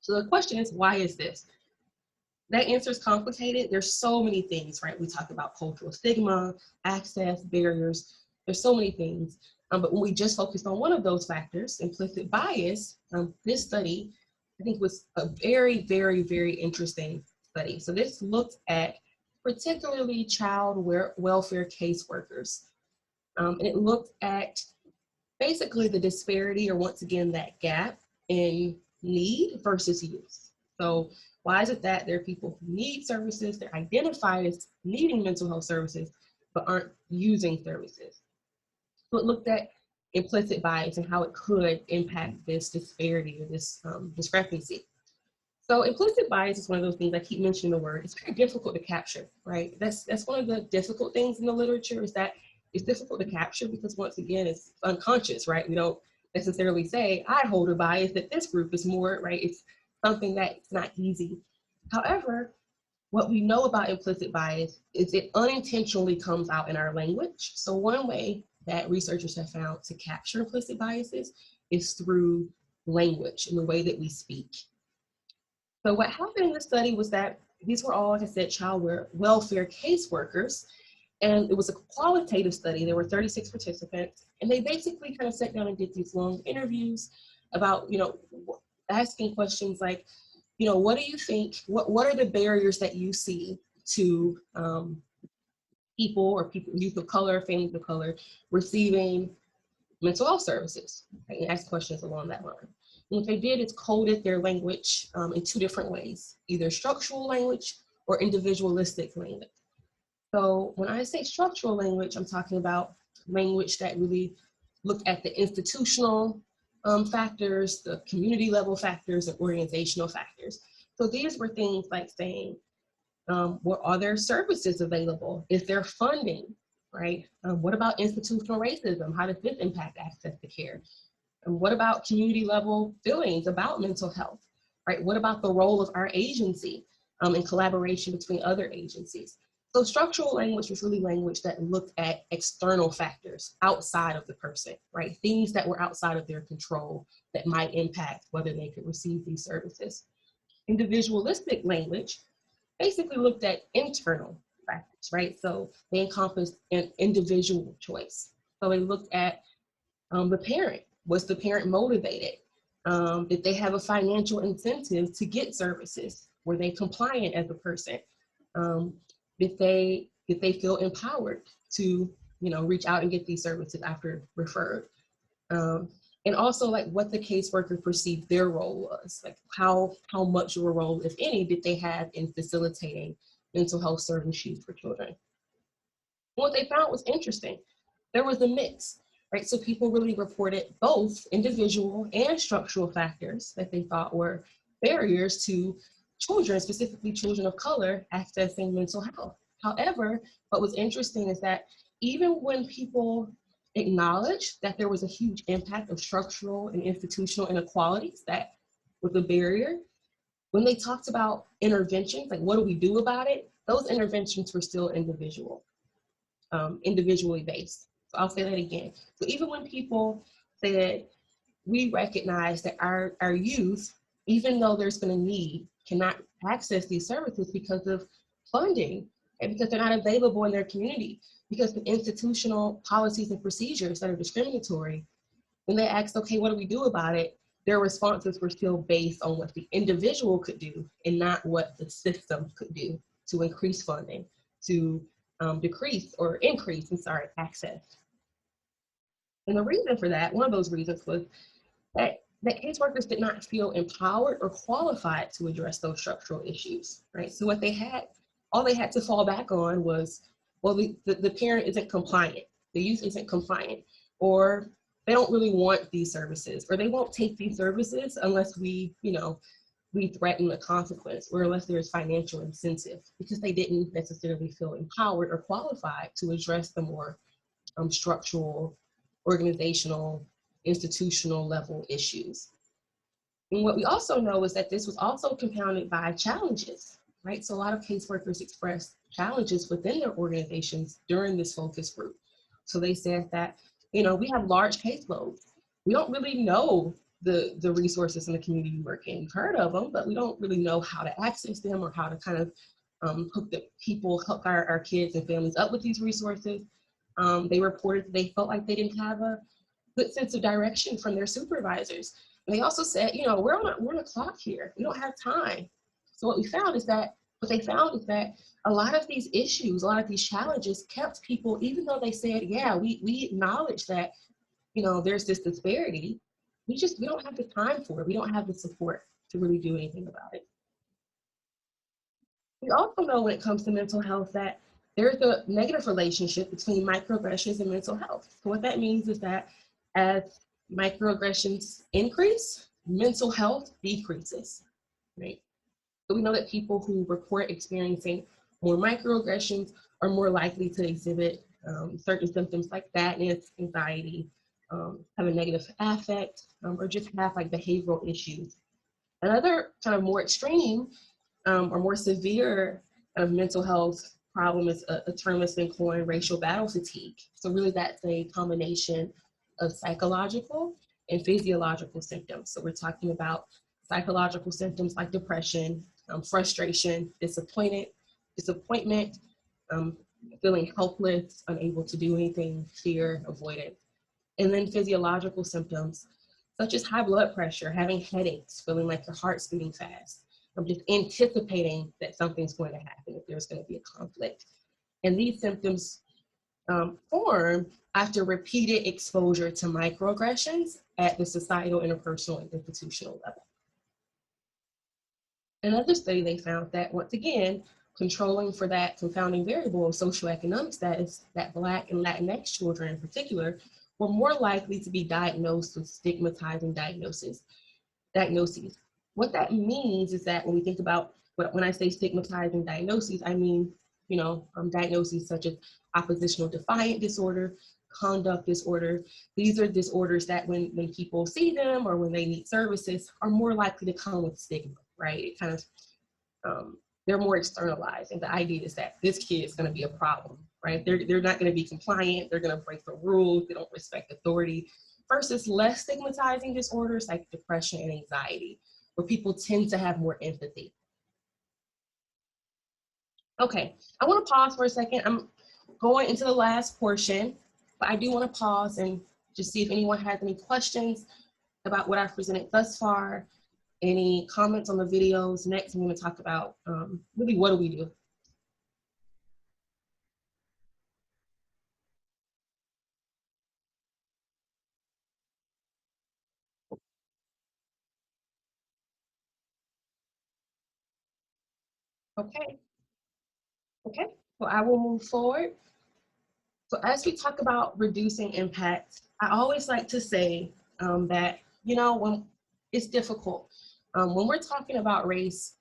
Speaker 5: So the question is, why is this? That answer is complicated. There's so many things, right? We talk about cultural stigma, access, barriers. There's so many things. But when we just focus on one of those factors, implicit bias, this study, I think, was a very, very, very interesting study. So this looked at particularly child welfare caseworkers. And it looked at basically the disparity, or once again, that gap in need versus use. So why is it that there are people who need services, they're identified as needing mental health services, but aren't using services? So it looked at implicit bias and how it could impact this disparity or this discrepancy. So implicit bias is one of those things, I keep mentioning the word, it's very difficult to capture, right? That's one of the difficult things in the literature, is that it's difficult to capture because, once again, it's unconscious, right? We don't necessarily say, I hold a bias that this group is more, right? It's something that's not easy. However, what we know about implicit bias is it unintentionally comes out in our language. So one way that researchers have found to capture implicit biases is through language and the way that we speak. So what happened in the study was that these were all, like I said, child welfare caseworkers, and it was a qualitative study. There were 36 participants, and they basically kind of sat down and did these long interviews about, asking questions like, what do you think, what are the barriers that you see to people or youth of color, families of color, receiving mental health services, right? And asked questions along that line. And what they did is coded their language in 2 different ways, either structural language or individualistic language. So when I say structural language, I'm talking about language that really look at the institutional factors, the community level factors, and organizational factors. So these were things like saying, what are there services available? Is there funding, right? What about institutional racism? How does this impact access to care? And what about community level feelings about mental health, right? What about the role of our agency in collaboration between other agencies? So structural language was really language that looked at external factors outside of the person, right? Things that were outside of their control that might impact whether they could receive these services. Individualistic language basically looked at internal factors, right? So they encompassed an individual choice. So they looked at the parent. Was the parent motivated? Did they have a financial incentive to get services? Were they compliant as a person? Did they feel empowered to, reach out and get these services after referred? And also like what the caseworker perceived their role was, like how much of a role, if any, did they have in facilitating mental health service use for children? What they found was interesting. There was a mix, right? So people really reported both individual and structural factors that they thought were barriers to children, specifically children of color, accessing mental health. However, what was interesting is that even when people acknowledged that there was a huge impact of structural and institutional inequalities that was a barrier, when they talked about interventions, like what do we do about it, those interventions were still individually based. So I'll say that again. So even when people said, we recognize that our youth, even though there's been a need, cannot access these services because of funding and because they're not available in their community, because the institutional policies and procedures that are discriminatory, when they asked, okay, what do we do about it? Their responses were still based on what the individual could do and not what the system could do to increase funding, to increase access. And the reason for that, one of those reasons was that caseworkers did not feel empowered or qualified to address those structural issues, right? So all they had to fall back on was, well, the parent isn't compliant, the youth isn't compliant, or they don't really want these services, or they won't take these services unless we threaten a consequence, or unless there's financial incentive, because they didn't necessarily feel empowered or qualified to address the more structural, organizational, institutional level issues. And what we also know is that this was also compounded by challenges, right? So a lot of caseworkers expressed challenges within their organizations during this focus group. So they said that, we have large caseloads. We don't really know the resources in the community we work in. We've heard of them, but we don't really know how to access them or how to kind of hook our kids and families up with these resources. They reported that they felt like they didn't have a good sense of direction from their supervisors. And they also said, we're on a clock here. We don't have time. So what they found is that a lot of these issues, a lot of these challenges kept people, even though they said, yeah, we acknowledge that, there's this disparity, we don't have the time for it. We don't have the support to really do anything about it. We also know when it comes to mental health that there's a negative relationship between microaggressions and mental health. So what that means is that as microaggressions increase, mental health decreases, right? So we know that people who report experiencing more microaggressions are more likely to exhibit certain symptoms like sadness, anxiety, have a negative affect, or just have like behavioral issues. Another kind of more extreme or more severe kind of mental health problem is a term that's been coined racial battle fatigue. So really that's a combination of psychological and physiological symptoms. So we're talking about psychological symptoms like depression, frustration, disappointment, feeling helpless, unable to do anything, fear, avoidance. And then physiological symptoms such as high blood pressure, having headaches, feeling like your heart's beating fast, just anticipating that something's going to happen if there's going to be a conflict. And these symptoms form after repeated exposure to microaggressions at the societal, interpersonal, and institutional level. Another study, they found that, once again, controlling for that confounding variable of socioeconomic status, that Black and Latinx children in particular were more likely to be diagnosed with stigmatizing diagnoses. What that means is that when we think about, when I say stigmatizing diagnoses, I mean, diagnoses such as oppositional defiant disorder, conduct disorder. These are disorders that when people see them or when they need services are more likely to come with stigma, right? It kind of, they're more externalized. And the idea is that this kid is going to be a problem, right? They're not going to be compliant. They're going to break the rules. They don't respect authority, versus less stigmatizing disorders like depression and anxiety, where people tend to have more empathy. Okay, I want to pause for a second. I'm going into the last portion, but I do want to pause and just see if anyone has any questions about what I've presented thus far, any comments on the videos. Next, I'm going to talk about really what do we do. Okay, well, I will move forward. So as we talk about reducing impact, I always like to say that, when it's difficult, when we're talking about race,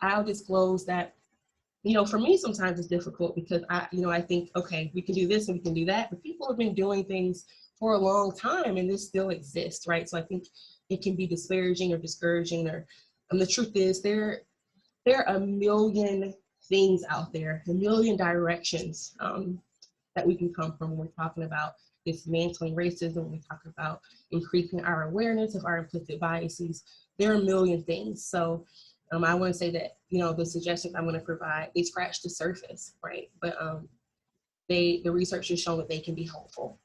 Speaker 5: I'll disclose that, for me, sometimes it's difficult because I think, okay, we can do this and we can do that, but people have been doing things for a long time and this still exists, right? So I think it can be disparaging or discouraging, or the truth is there are a million things out there, a million directions that we can come from when we're talking about dismantling racism, when we talk about increasing our awareness of our implicit biases. There are a million things. So I want to say that, the suggestions I'm going to provide, they scratch the surface, right? But the research has shown that they can be helpful.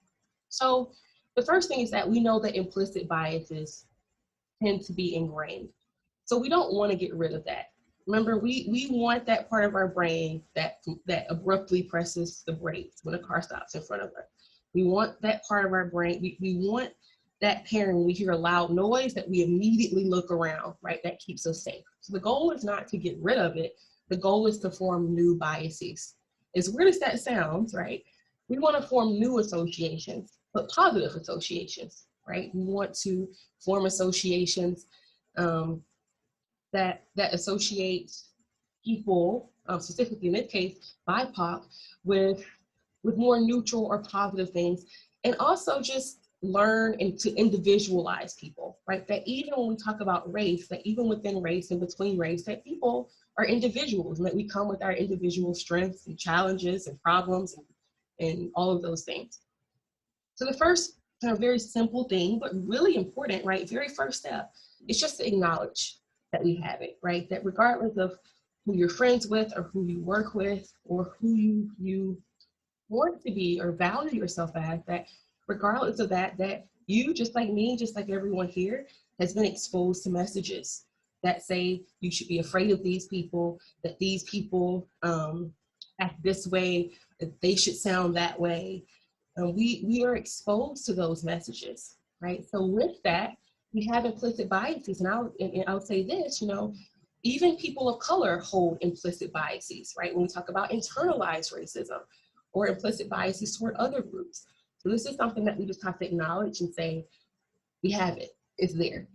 Speaker 5: So the first thing is that we know that implicit biases tend to be ingrained. So we don't want to get rid of that. Remember, we want that part of our brain that abruptly presses the brakes when a car stops in front of us. We want that part of our brain, we want that parent, when we hear a loud noise, that we immediately look around, right? That keeps us safe. So the goal is not to get rid of it. The goal is to form new biases. As weird as that sounds, right? We want to form new associations, but positive associations, right? We want to form associations that associate people, specifically in this case, BIPOC, with more neutral or positive things, and also just learn and to individualize people, right? That even when we talk about race, that even within race and between race, that people are individuals and that we come with our individual strengths and challenges and problems and all of those things. So the first kind of very simple thing, but really important, right? Very first step is just to acknowledge that we have it, right? That regardless of who you're friends with or who you work with or who you want to be or value yourself as, that regardless of that you, just like me, just like everyone here, has been exposed to messages that say you should be afraid of these people, that these people act this way, that they should sound that way. And we are exposed to those messages, right? So with that, we have implicit biases. And I'll say this, even people of color hold implicit biases, right? When we talk about internalized racism or implicit biases toward other groups. So this is something that we just have to acknowledge and say, we have it, it's there.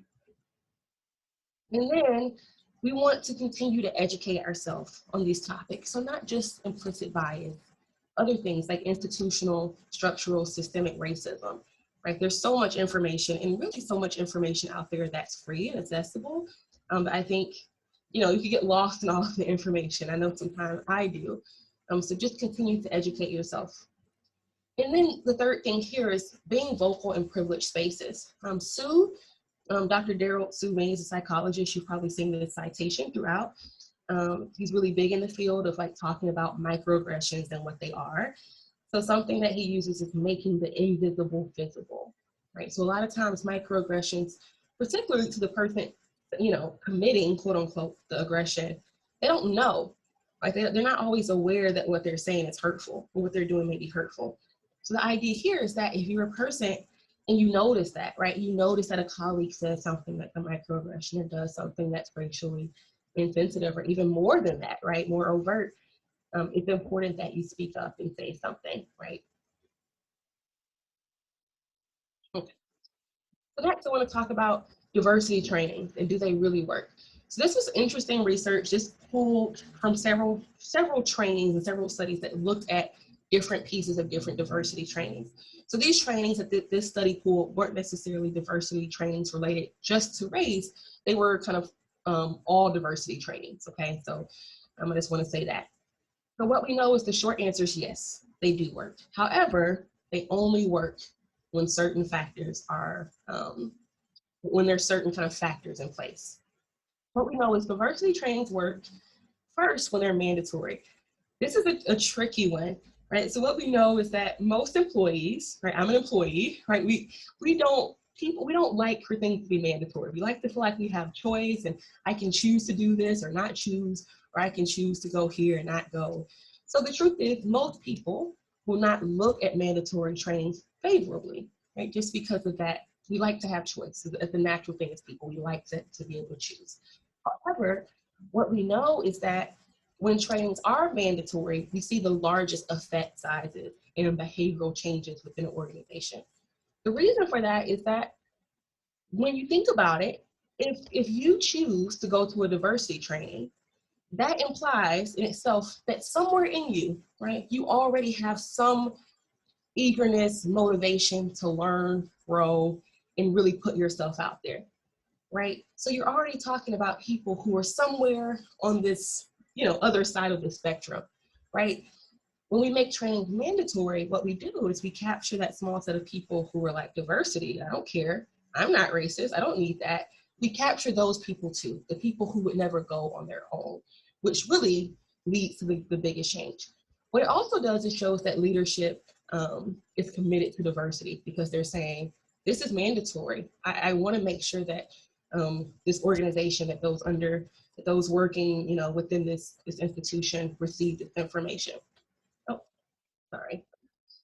Speaker 5: And then we want to continue to educate ourselves on these topics. So not just implicit bias, other things like institutional, structural, systemic racism, right? There's so much information, and really so much information out there that's free and accessible. But I think, you can get lost in all of the information. I know sometimes I do. So just continue to educate yourself. And then the third thing here is being vocal in privileged spaces. Sue, Dr. Daryl Sue May is a psychologist. You've probably seen the citation throughout. He's really big in the field of talking about microaggressions and what they are. So something that he uses is making the invisible visible, right? So a lot of times microaggressions, particularly to the person, committing, quote unquote, the aggression, they don't know Like they're not always aware that what they're saying is hurtful or what they're doing may be hurtful. So the idea here is that if you're a person and you notice that, right? You notice that a colleague says something like a microaggression or does something that's racially insensitive or even more than that, right? More overt. It's important that you speak up and say something, right? Okay. So next I want to talk about diversity trainings and do they really work? So this was interesting research, just pulled from several trainings and several studies that looked at different pieces of different diversity trainings. So these trainings that this study pulled weren't necessarily diversity trainings related just to race. They were kind of all diversity trainings, okay? So I just want to say that. So what we know is the short answer is yes, they do work. However, they only work when certain factors are, when there's certain kind of factors in place. What we know is diversity trainings work first when they're mandatory. This is a tricky one, right? So what we know is that most employees, right? I'm an employee, right? We don't like for things to be mandatory. We like to feel like we have choice and I can choose to do this or not choose, or I can choose to go here and not go. So the truth is most people will not look at mandatory trainings favorably, right? Just because of that, we like to have choice. It's the natural thing as people, we like to be able to choose. However, what we know is that when trainings are mandatory, we see the largest effect sizes and behavioral changes within an organization. The reason for that is that when you think about it, if you choose to go to a diversity training, that implies in itself that somewhere in you, right, you already have some eagerness, motivation to learn, grow, and really put yourself out there, right? So you're already talking about people who are somewhere on this, other side of the spectrum, right? When we make training mandatory, what we do is we capture that small set of people who are like diversity. I don't care. I'm not racist. I don't need that. We capture those people too, the people who would never go on their own, which really leads to the biggest change. What it also does is shows that leadership is committed to diversity because they're saying, this is mandatory. I want to make sure that this organization, that those working, within this institution receive this information. Oh, sorry.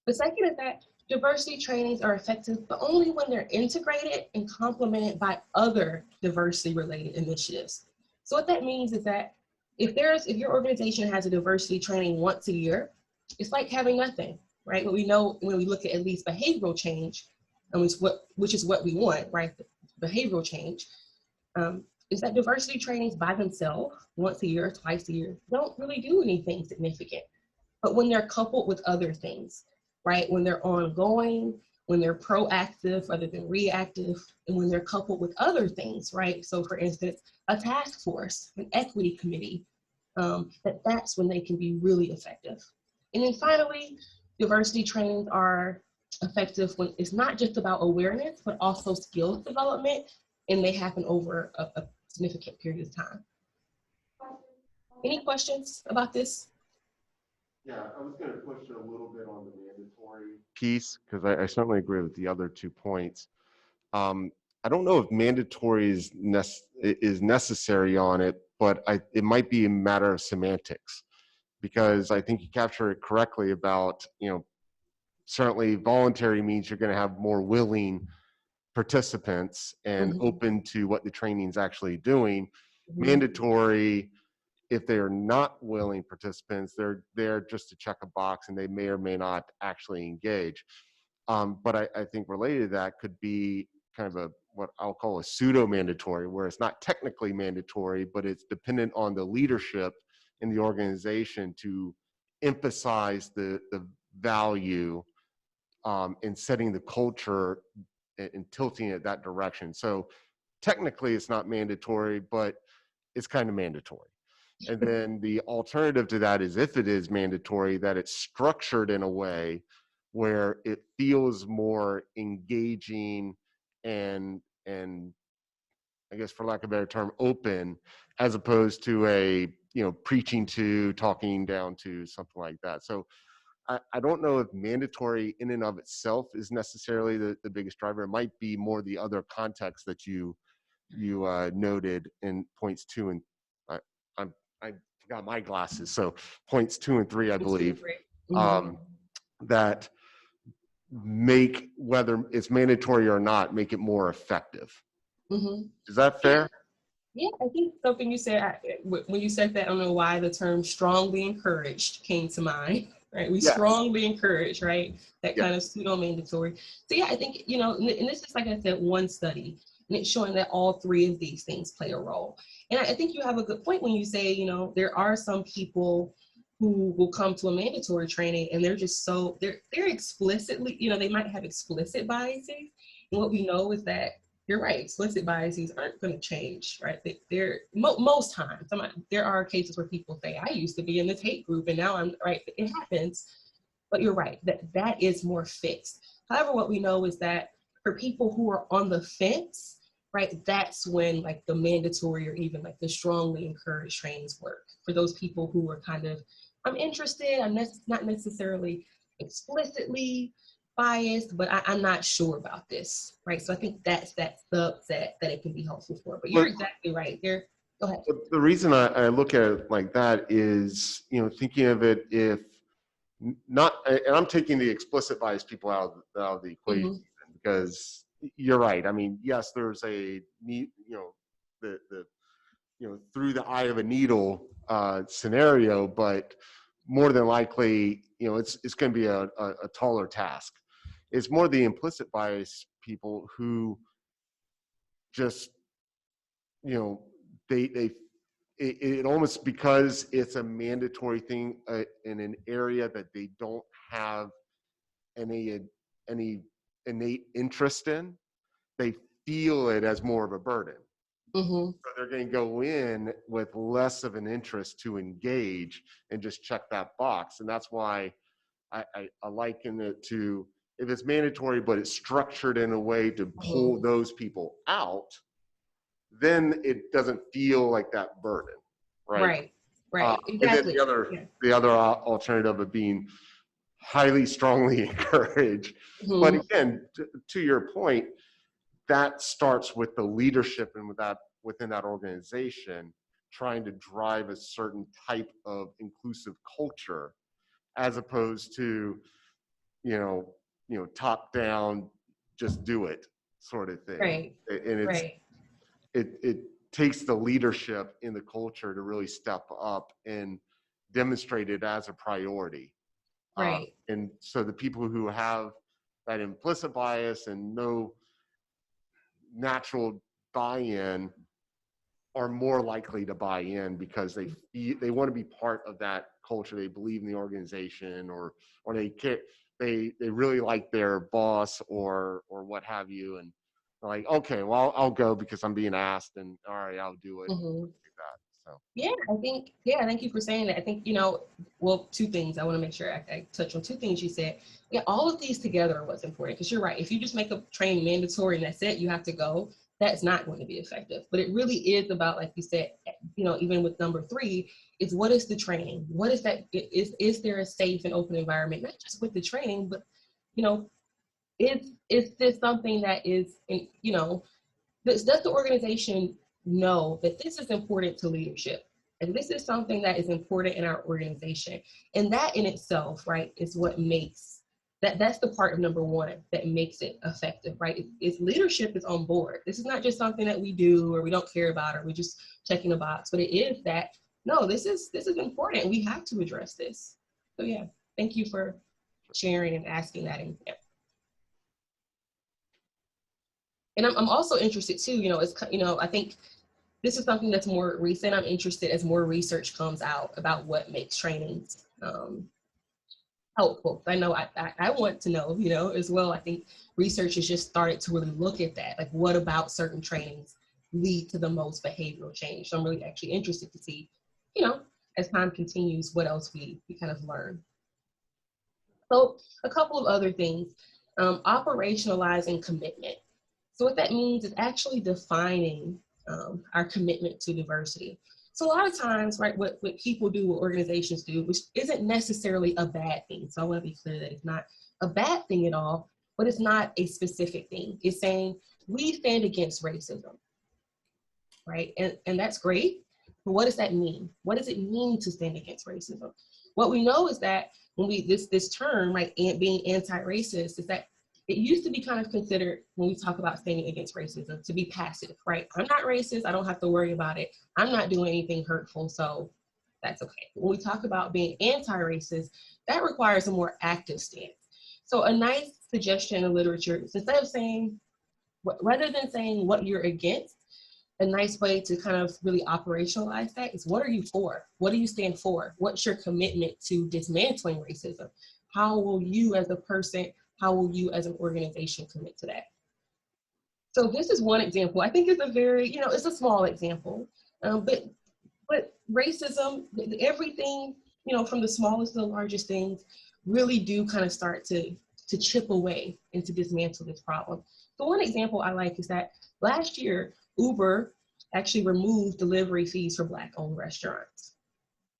Speaker 5: The second is that diversity trainings are effective, but only when they're integrated and complemented by other diversity-related initiatives. So what that means is that if your organization has a diversity training once a year, it's like having nothing, right? What we know when we look at least behavioral change, which is what we want, right? Behavioral change, is that diversity trainings by themselves, once a year, twice a year, don't really do anything significant. But when they're coupled with other things, right? When they're ongoing, when they're proactive rather than reactive, and when they're coupled with other things, right? So for instance, a task force, an equity committee, that's when they can be really effective. And then finally, diversity trainings are effective when it's not just about awareness, but also skills development, and they happen over a significant period of time. Any questions about this?
Speaker 1: Yeah, I was going to push it a little bit on the mandatory piece because I certainly agree with the other 2 points. I don't know if mandatory is necessary on it, but it might be a matter of semantics because I think you capture it correctly about, certainly voluntary means you're going to have more willing participants and open to what the training is actually doing. Mandatory, if they are not willing participants, they're there just to check a box and they may or may not actually engage. But I think related to that could be kind of what I'll call a pseudo-mandatory, where it's not technically mandatory, but it's dependent on the leadership in the organization to emphasize the value in setting the culture and tilting it that direction. So technically it's not mandatory, but it's kind of mandatory. And then the alternative to that is if it is mandatory, that it's structured in a way where it feels more engaging and I guess for lack of a better term, open, as opposed to a, preaching to, talking down to, something like that. So I don't know if mandatory in and of itself is necessarily the biggest driver. It might be more the other context that you noted in points 2 and I forgot my glasses, so points 2 and 3, I believe,
Speaker 5: Mhm.
Speaker 1: that make, whether it's mandatory or not, make it more effective.
Speaker 5: Mhm.
Speaker 1: Is that fair?
Speaker 5: Yeah, I think something you said, when you said that, I don't know why the term strongly encouraged came to mind, right? We
Speaker 1: Yes.
Speaker 5: strongly encourage, right? That
Speaker 1: Yeah.
Speaker 5: kind of pseudo-mandatory. So yeah, I think, you know, and this is, like I said, one study, and it's showing that all three of these things play a role. And I think you have a good point when you say, you know, there are some people who will come to a mandatory training and they're just so, they're explicitly, you know, they might have explicit biases. And what we know is that you're right, explicit biases aren't going to change, right? They're most times. There are cases where people say, I used to be in this hate group and now I'm, right? It happens, but you're right, that is more fixed. However, what we know is that for people who are on the fence, right, that's when like the mandatory or even like the strongly encouraged trainings work. For those people who are kind of, I'm interested, I'm not necessarily explicitly biased, but I'm not sure about this, right? So I think that's that subset that it can be helpful for. But you're exactly right. Go ahead.
Speaker 1: The reason I look at it like that is, you know, thinking of it if not, and I'm taking the explicit bias people out of the equation, because you're right. I mean, yes, there's a need, you know, the you know, through the eye of a needle scenario, but more than likely, you know, it's going to be a taller task. It's more the implicit bias people who just, you know, it almost, because it's a mandatory thing in an area that they don't have any innate interest in, they feel it as more of a burden. So they're going to go in with less of an interest to engage and just check that box. And that's why I liken it to, if it's mandatory, but it's structured in a way to pull those people out, then it doesn't feel like that burden, right?
Speaker 5: Right, exactly.
Speaker 1: And then the other alternative of being highly strongly encouraged. But again, to your point, that starts with the leadership and within that organization trying to drive a certain type of inclusive culture, as opposed to, you know, top down, just do it sort of thing.
Speaker 5: Right.
Speaker 1: And it's it takes the leadership in the culture to really step up and demonstrate it as a priority.
Speaker 5: Right.
Speaker 1: And so the people who have that implicit bias and no natural buy-in are more likely to buy in, because they want to be part of that culture. They believe in the organization, or they care, they really like their boss or what have you, and they're like, okay, well, I'll go because I'm being asked, and all right, I'll do it. Like that. So
Speaker 5: Thank you for saying that. I think, you know, well, two things I want to make sure I touch on. Two things you said. Yeah, all of these together are what's important, because you're right. If you just make a training mandatory and that's it, you have to go, that's not going to be effective. But it really is about, like you said, you know, even with number 3, is what is the training? What is that? Is there a safe and open environment, not just with the training, but, you know, is this something that is, you know, does the organization know that this is important to leadership? And this is something that is important in our organization. And that in itself, right, is what makes, that's the part of number 1 that makes it effective, right? Is leadership is on board. This is not just something that we do or we don't care about, or we just checking a box, but it is that, no, this is important. We have to address this. So yeah, thank you for sharing and asking that. And I'm also interested too, you know, it's, you know, I think this is something that's more recent. I'm interested as more research comes out about what makes trainings helpful. I know I want to know, you know, as well. I think research has just started to really look at that. Like, what about certain trainings lead to the most behavioral change? So I'm really actually interested to see, you know, as time continues, what else we kind of learn. So a couple of other things, operationalizing commitment. So what that means is actually defining our commitment to diversity. So a lot of times, right, what people do, what organizations do, which isn't necessarily a bad thing. So I want to be clear that it's not a bad thing at all, but it's not a specific thing. It's saying we stand against racism, right? And that's great. But what does that mean? What does it mean to stand against racism? What we know is that when this term, like being anti-racist, is that it used to be kind of considered, when we talk about standing against racism, to be passive, right? I'm not racist, I don't have to worry about it. I'm not doing anything hurtful, so that's okay. When we talk about being anti-racist, that requires a more active stance. So a nice suggestion in the literature is, instead of saying, rather than saying what you're against, a nice way to kind of really operationalize that is, what are you for? What do you stand for? What's your commitment to dismantling racism? How will you as a person, how will you as an organization commit to that? So this is one example. I think it's a very, it's a small example, but racism, everything, from the smallest to the largest things, really do kind of start to chip away and to dismantle this problem. So one example I like is that last year, Uber actually removed delivery fees for Black-owned restaurants,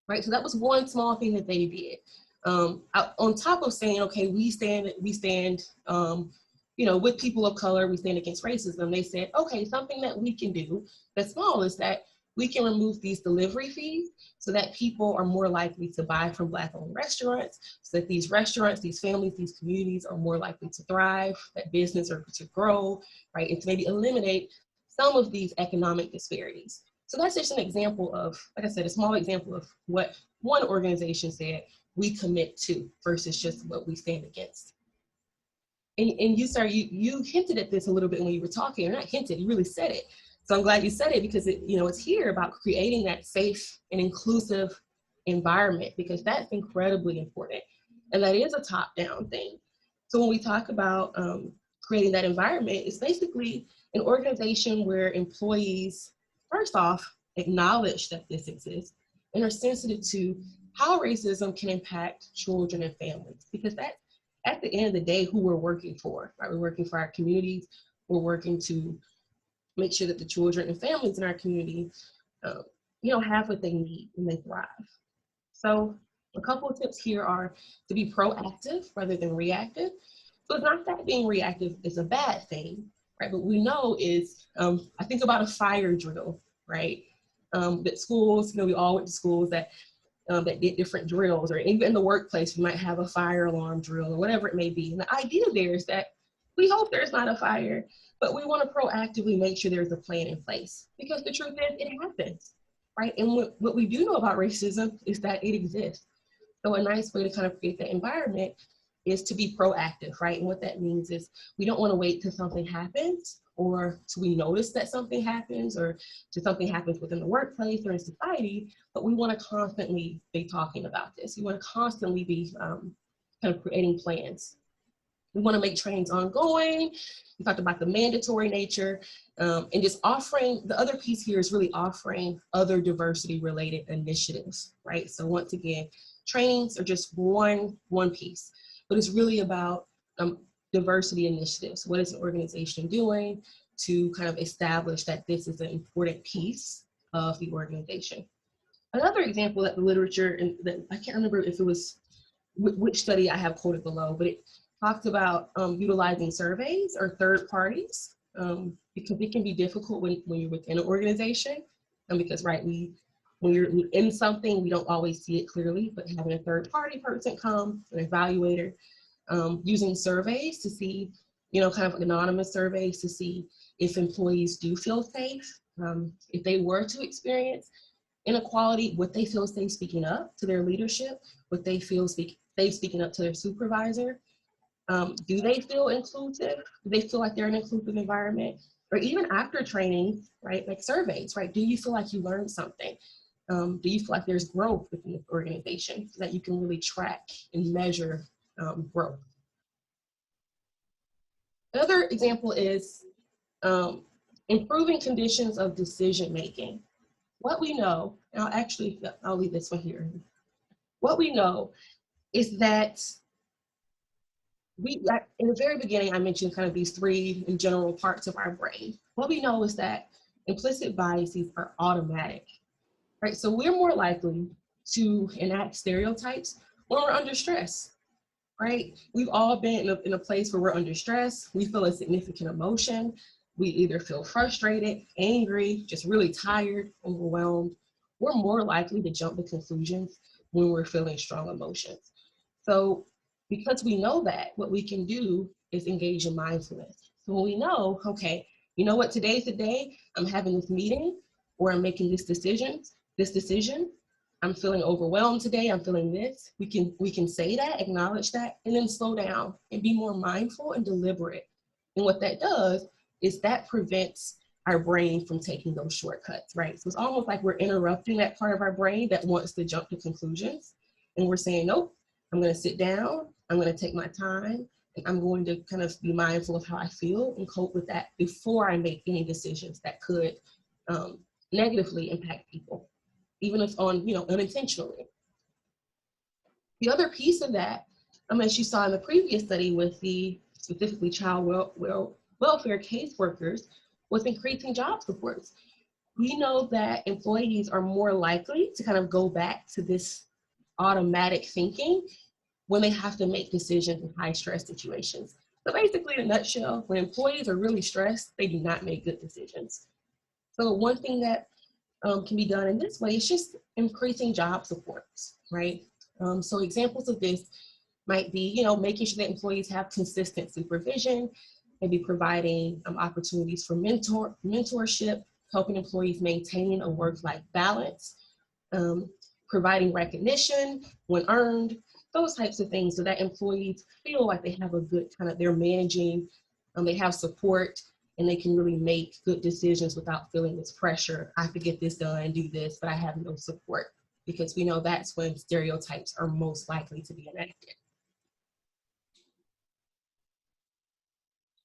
Speaker 5: right? So that was one small thing that they did. On top of saying, okay, we stand, with people of color, we stand against racism. They said, okay, something that we can do that's small is that we can remove these delivery fees so that people are more likely to buy from Black-owned restaurants, so that these restaurants, these families, these communities are more likely to thrive, that business are to grow, right? And to maybe eliminate some of these economic disparities. So that's just an example of, like I said, a small example of what one organization said we commit to versus just what we stand against. And you, sir, you hinted at this a little bit when you were talking, or not hinted, you really said it. So I'm glad you said it, because it's here about creating that safe and inclusive environment, because that's incredibly important. And that is a top-down thing. So when we talk about creating that environment, it's basically an organization where employees, first off, acknowledge that this exists and are sensitive to how racism can impact children and families, because that's, at the end of the day, who we're working for, right? We're working for our communities. We're working to make sure that the children and families in our community, have what they need and they thrive. So a couple of tips here are to be proactive rather than reactive. So it's not that being reactive is a bad thing, right? But we know is, I think about a fire drill, right? That schools, we all went to schools that did different drills, or even in the workplace, we might have a fire alarm drill or whatever it may be. And the idea there is that we hope there's not a fire, but we want to proactively make sure there's a plan in place, because the truth is it happens, right? And what we do know about racism is that it exists. So a nice way to kind of create that environment is to be proactive, right? And what that means is we don't want to wait till something happens, or till we notice that something happens, or till something happens within the workplace or in society, but we want to constantly be talking about this. We want to constantly be kind of creating plans. We want to make trainings ongoing. We talked about the mandatory nature, and just offering, the other piece here is really offering other diversity related initiatives, right? So once again, trainings are just one piece, but it's really about diversity initiatives. What is an organization doing to kind of establish that this is an important piece of the organization? Another example that the literature, and that I can't remember if it was which study I have quoted below, but it talked about utilizing surveys or third parties, because it can be difficult when you're within an organization, and because, right, when you're in something, we don't always see it clearly, but having a third party person come, an evaluator, using surveys to see, kind of anonymous surveys to see if employees do feel safe, if they were to experience inequality, would they feel safe speaking up to their leadership? Would they feel safe speaking up to their supervisor? Do they feel inclusive? Do they feel like they're in an inclusive environment? Or even after training, right, like surveys, right? Do you feel like you learned something? Do you feel like there's growth within the organization so that you can really track and measure growth? Another example is improving conditions of decision-making. What we know, and I'll leave this one here. What we know is that in the very beginning, I mentioned kind of these three in general parts of our brain. What we know is that implicit biases are automatic, right? So we're more likely to enact stereotypes when we're under stress, right? We've all been in a place where we're under stress. We feel a significant emotion. We either feel frustrated, angry, just really tired, overwhelmed, we're more likely to jump to conclusions when we're feeling strong emotions. So because we know that, what we can do is engage in mindfulness. So when we know, okay, you know what, today's the day I'm having this meeting or I'm making this decision, I'm feeling overwhelmed today, I'm feeling this. We can say that, acknowledge that, and then slow down and be more mindful and deliberate. And what that does is that prevents our brain from taking those shortcuts, right? So it's almost like we're interrupting that part of our brain that wants to jump to conclusions. And we're saying, nope, I'm gonna sit down, I'm gonna take my time, and I'm going to kind of be mindful of how I feel and cope with that before I make any decisions that could negatively impact people, even if unintentionally. The other piece of that, as you saw in the previous study with the specifically child welfare caseworkers, was increasing job supports. We know that employees are more likely to kind of go back to this automatic thinking when they have to make decisions in high stress situations. So basically, in a nutshell, when employees are really stressed, they do not make good decisions. So one thing that can be done in this way is just increasing job supports, right? So examples of this might be, making sure that employees have consistent supervision, maybe providing opportunities for mentorship, helping employees maintain a work-life balance, providing recognition when earned, those types of things, so that employees feel like they have a good they're managing, they have support, and they can really make good decisions without feeling this pressure. I have to get this done and do this, but I have no support, because we know that's when stereotypes are most likely to be enacted.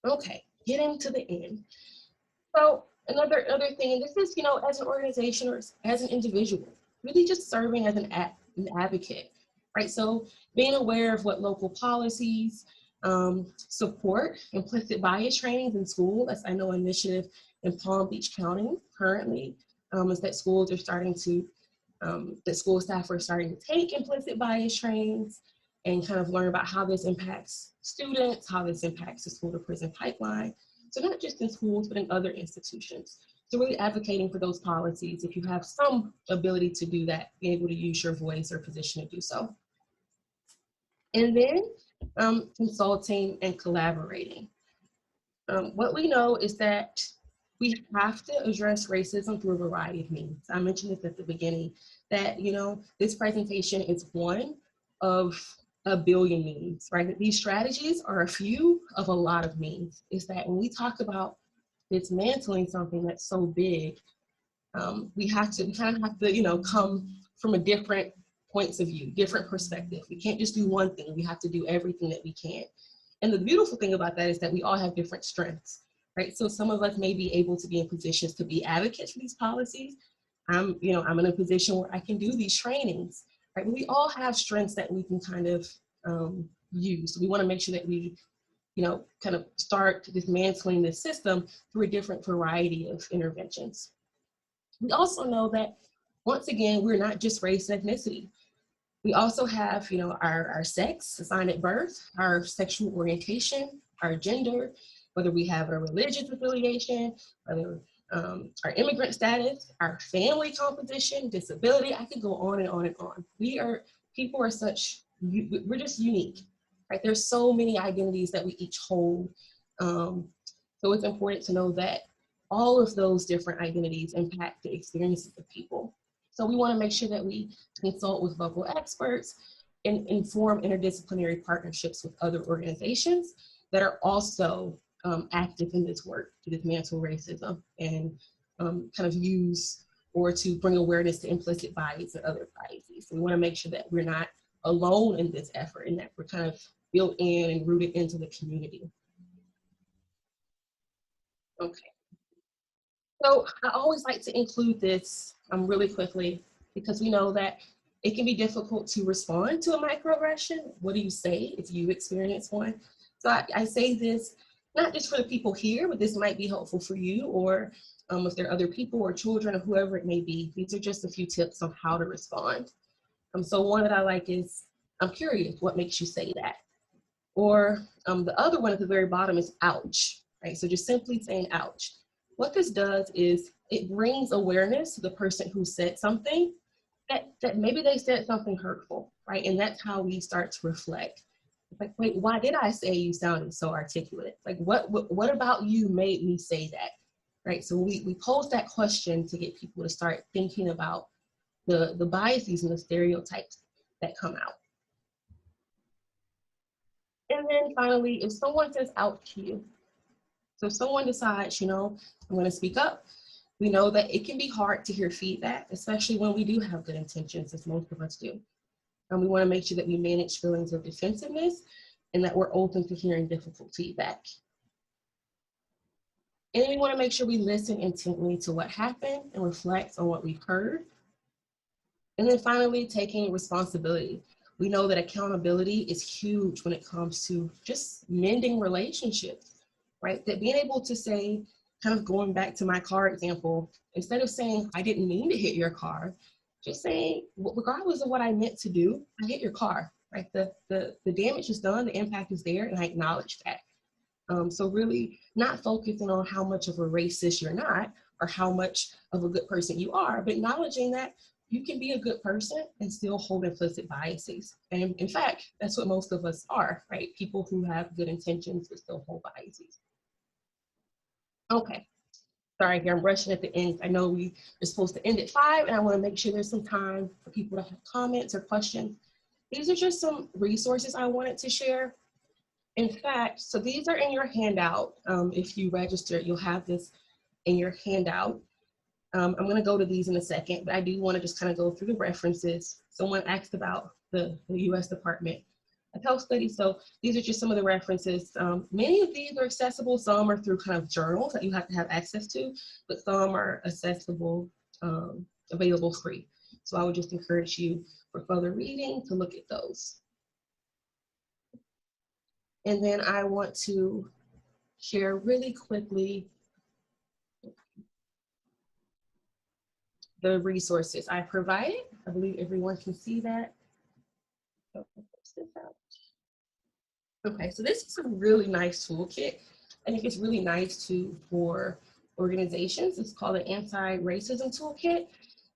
Speaker 5: Okay, getting to the end. So another thing, and this is, as an organization or as an individual, really just serving as an advocate, right? So being aware of what local policies support implicit bias trainings in school. That's, I know, an initiative in Palm Beach County currently, is that schools are starting to, that school staff are starting to take implicit bias trainings and kind of learn about how this impacts students, how this impacts the school to prison pipeline. So not just in schools, but in other institutions. So really advocating for those policies. If you have some ability to do that, be able to use your voice or position to do so. And then consulting and collaborating. What we know is that we have to address racism through a variety of means. I mentioned this at the beginning, that this presentation is one of a billion means, right? These strategies are a few of a lot of means. Is that when we talk about dismantling something that's so big, we kind of have to, come from a different points of view, different perspective. We can't just do one thing. We have to do everything that we can. And the beautiful thing about that is that we all have different strengths, right? So some of us may be able to be in positions to be advocates for these policies. I'm in a position where I can do these trainings, right? But we all have strengths that we can kind of use. We want to make sure that we, kind of start dismantling this system through a different variety of interventions. We also know that, once again, we're not just race and ethnicity. We also have, our sex assigned at birth, our sexual orientation, our gender, whether we have a religious affiliation, whether our immigrant status, our family composition, disability. I could go on and on and on. People are we're just unique, right? There's so many identities that we each hold. So it's important to know that all of those different identities impact the experiences of people. So we want to make sure that we consult with local experts and inform interdisciplinary partnerships with other organizations that are also active in this work to dismantle racism and kind of use or to bring awareness to implicit bias and other biases. So we want to make sure that we're not alone in this effort and that we're kind of built in and rooted into the community. Okay. So I always like to include this really quickly, because we know that it can be difficult to respond to a microaggression. What do you say if you experience one? So I say this not just for the people here, but this might be helpful for you, or if there are other people or children or whoever it may be. These are just a few tips on how to respond. So one that I like is, I'm curious, what makes you say that? Or the other one at the very bottom is ouch, right? So just simply saying ouch. What this does is it brings awareness to the person who said something that maybe they said something hurtful, right? And that's how we start to reflect. It's like, wait, why did I say you sounded so articulate? Like, what about you made me say that, right? So we pose that question to get people to start thinking about the biases and the stereotypes that come out. And then finally, if someone says out to you, so if someone decides, you know, I'm going to speak up, we know that it can be hard to hear feedback, especially when we do have good intentions, as most of us do. And we want to make sure that we manage feelings of defensiveness and that we're open to hearing difficult feedback. And we want to make sure we listen intently to what happened and reflect on what we've heard. And then finally, taking responsibility. We know that accountability is huge when it comes to just mending relationships, right? That being able to say, kind of going back to my car example, instead of saying, I didn't mean to hit your car, just saying, regardless of what I meant to do, I hit your car, right? The damage is done, the impact is there, and I acknowledge that. So really not focusing on how much of a racist you're not, or how much of a good person you are, but acknowledging that you can be a good person and still hold implicit biases. And in fact, that's what most of us are, right? People who have good intentions but still hold biases. Okay, sorry here, I'm rushing at the end. I know we are supposed to end at 5, and I want to make sure there's some time for people to have comments or questions. These are just some resources I wanted to share. In fact, so these are in your handout. If you register, you'll have this in your handout. I'm going to go to these in a second, but I do want to just kind of go through the references. Someone asked about the U.S. Department of Health Studies. So these are just some of the references. Many of these are accessible. Some are through kind of journals that you have to have access to, but some are accessible, available free. So I would just encourage you for further reading to look at those. And then I want to share really quickly the resources I provided. I believe everyone can see that. Okay, so this is a really nice toolkit. I think it's really nice for organizations. It's called the Anti-Racism Toolkit,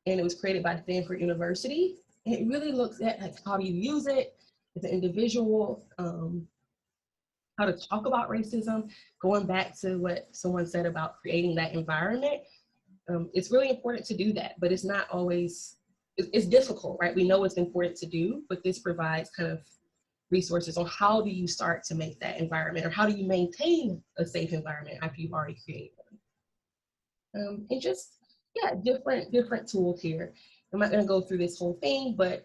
Speaker 5: and it was created by Stanford University. And it really looks at like how you use it as an individual, how to talk about racism, going back to what someone said about creating that environment. It's really important to do that, but it's not always, it's difficult, right? We know it's important to do, but this provides kind of resources on how do you start to make that environment, or how do you maintain a safe environment after you've already created them. And just, yeah, different tools here. I'm not gonna go through this whole thing, but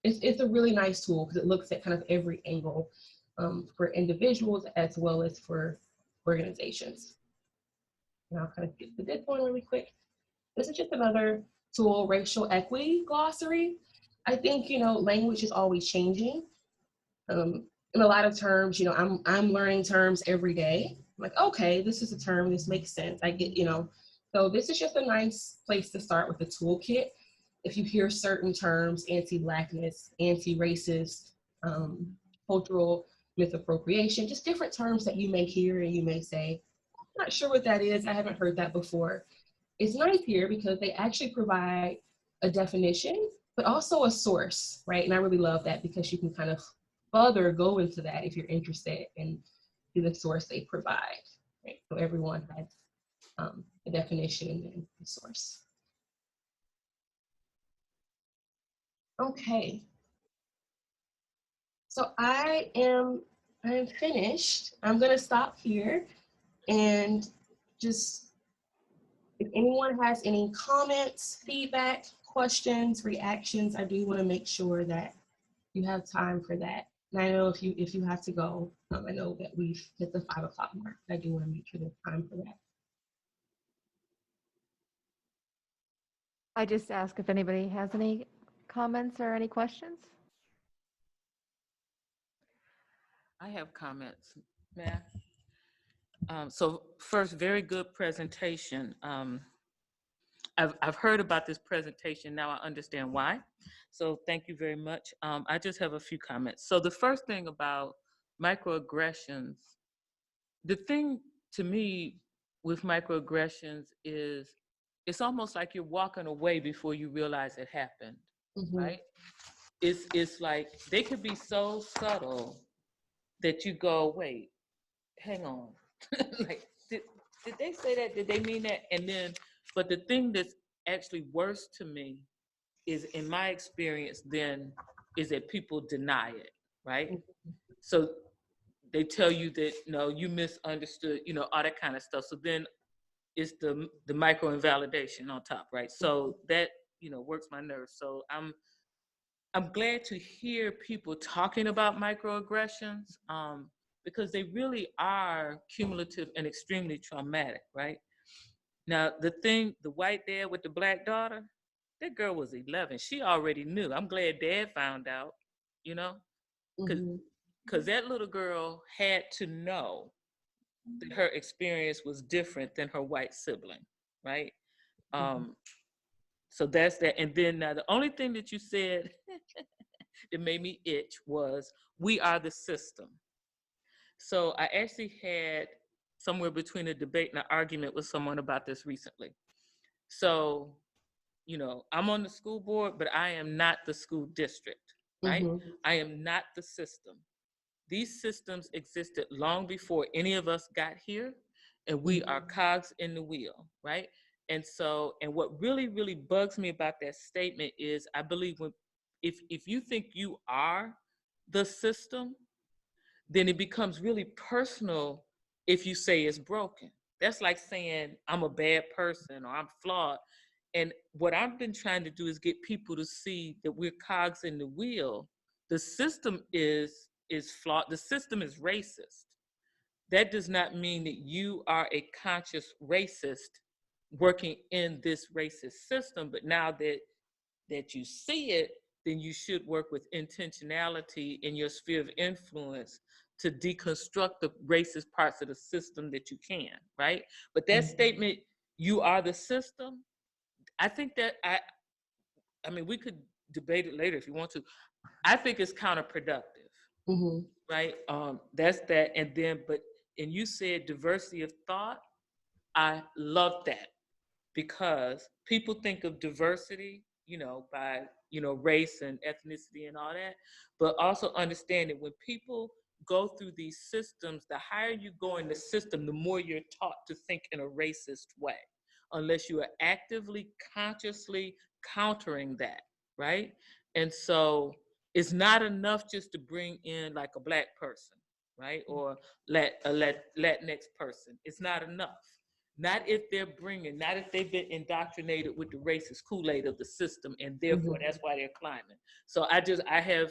Speaker 5: it's a really nice tool because it looks at kind of every angle for individuals as well as for organizations. And I'll kind of get to this one really quick. This is just another tool, racial equity glossary. I think, you know, language is always changing. In a lot of terms, you know, I'm learning terms every day. I'm like, okay, this is a term, this makes sense. I get, you know, so this is just a nice place to start with the toolkit. If you hear certain terms, anti-Blackness, anti-racist, cultural myth-appropriation, just different terms that you may hear and you may say, I'm not sure what that is, I haven't heard that before. It's nice here because they actually provide a definition, but also a source, right? And I really love that because you can kind of further go into that if you're interested in the source they provide, right? So everyone has a definition and a source. Okay. So I am finished. I'm gonna stop here and just, if anyone has any comments, feedback, questions, reactions, I do want to make sure that you have time for that. And I know if you have to go, I know that we've hit the 5 o'clock mark. I do want to make sure there's time for that.
Speaker 4: I just ask if anybody has any comments or any questions.
Speaker 6: I have comments, Matt. So first, very good presentation. I've heard about this presentation. Now I understand why. So thank you very much. I just have a few comments. So the first thing about microaggressions, the thing to me with microaggressions is it's almost like you're walking away before you realize it happened, right? It's like they could be so subtle that you go, wait, hang on. Like, did they say that? Did they mean that? And then, but the thing that's actually worse to me is, in my experience, then, is that people deny it, right? So they tell you that, no, you misunderstood, you know, all that kind of stuff. So then it's the micro invalidation on top, right? So that, you know, works my nerves. So I'm glad to hear people talking about microaggressions, because they really are cumulative and extremely traumatic, right? Now, the white dad with the black daughter, that girl was 11. She already knew. I'm glad dad found out, you know, because that little girl had to know that her experience was different than her white sibling, right? So that's that. And then now the only thing that you said that made me itch was, we are the system. So I actually had somewhere between a debate and an argument with someone about this recently. So, you know, I'm on the school board, but I am not the school district, right? I am not the system. These systems existed long before any of us got here, and we are cogs in the wheel, right? And so, and what really, really bugs me about that statement is, I believe if you think you are the system, then it becomes really personal if you say it's broken. That's like saying I'm a bad person or I'm flawed. And what I've been trying to do is get people to see that we're cogs in the wheel. The system is flawed. The system is racist. That does not mean that you are a conscious racist working in this racist system. But now that you see it, then you should work with intentionality in your sphere of influence to deconstruct the racist parts of the system that you can, right? But that statement, you are the system, I think that, I mean, we could debate it later if you want to. I think it's counterproductive, right? That's that. And then, and you said diversity of thought. I love that, because people think of diversity, you know, by, you know, race and ethnicity and all that, but also understand that when people go through these systems, the higher you go in the system, the more you're taught to think in a racist way, unless you are actively, consciously countering that, right? And so it's not enough just to bring in like a Black person, right? Or a Latinx person. It's not enough. Not if they've been indoctrinated with the racist Kool-Aid of the system, and therefore that's why they're climbing. So I have,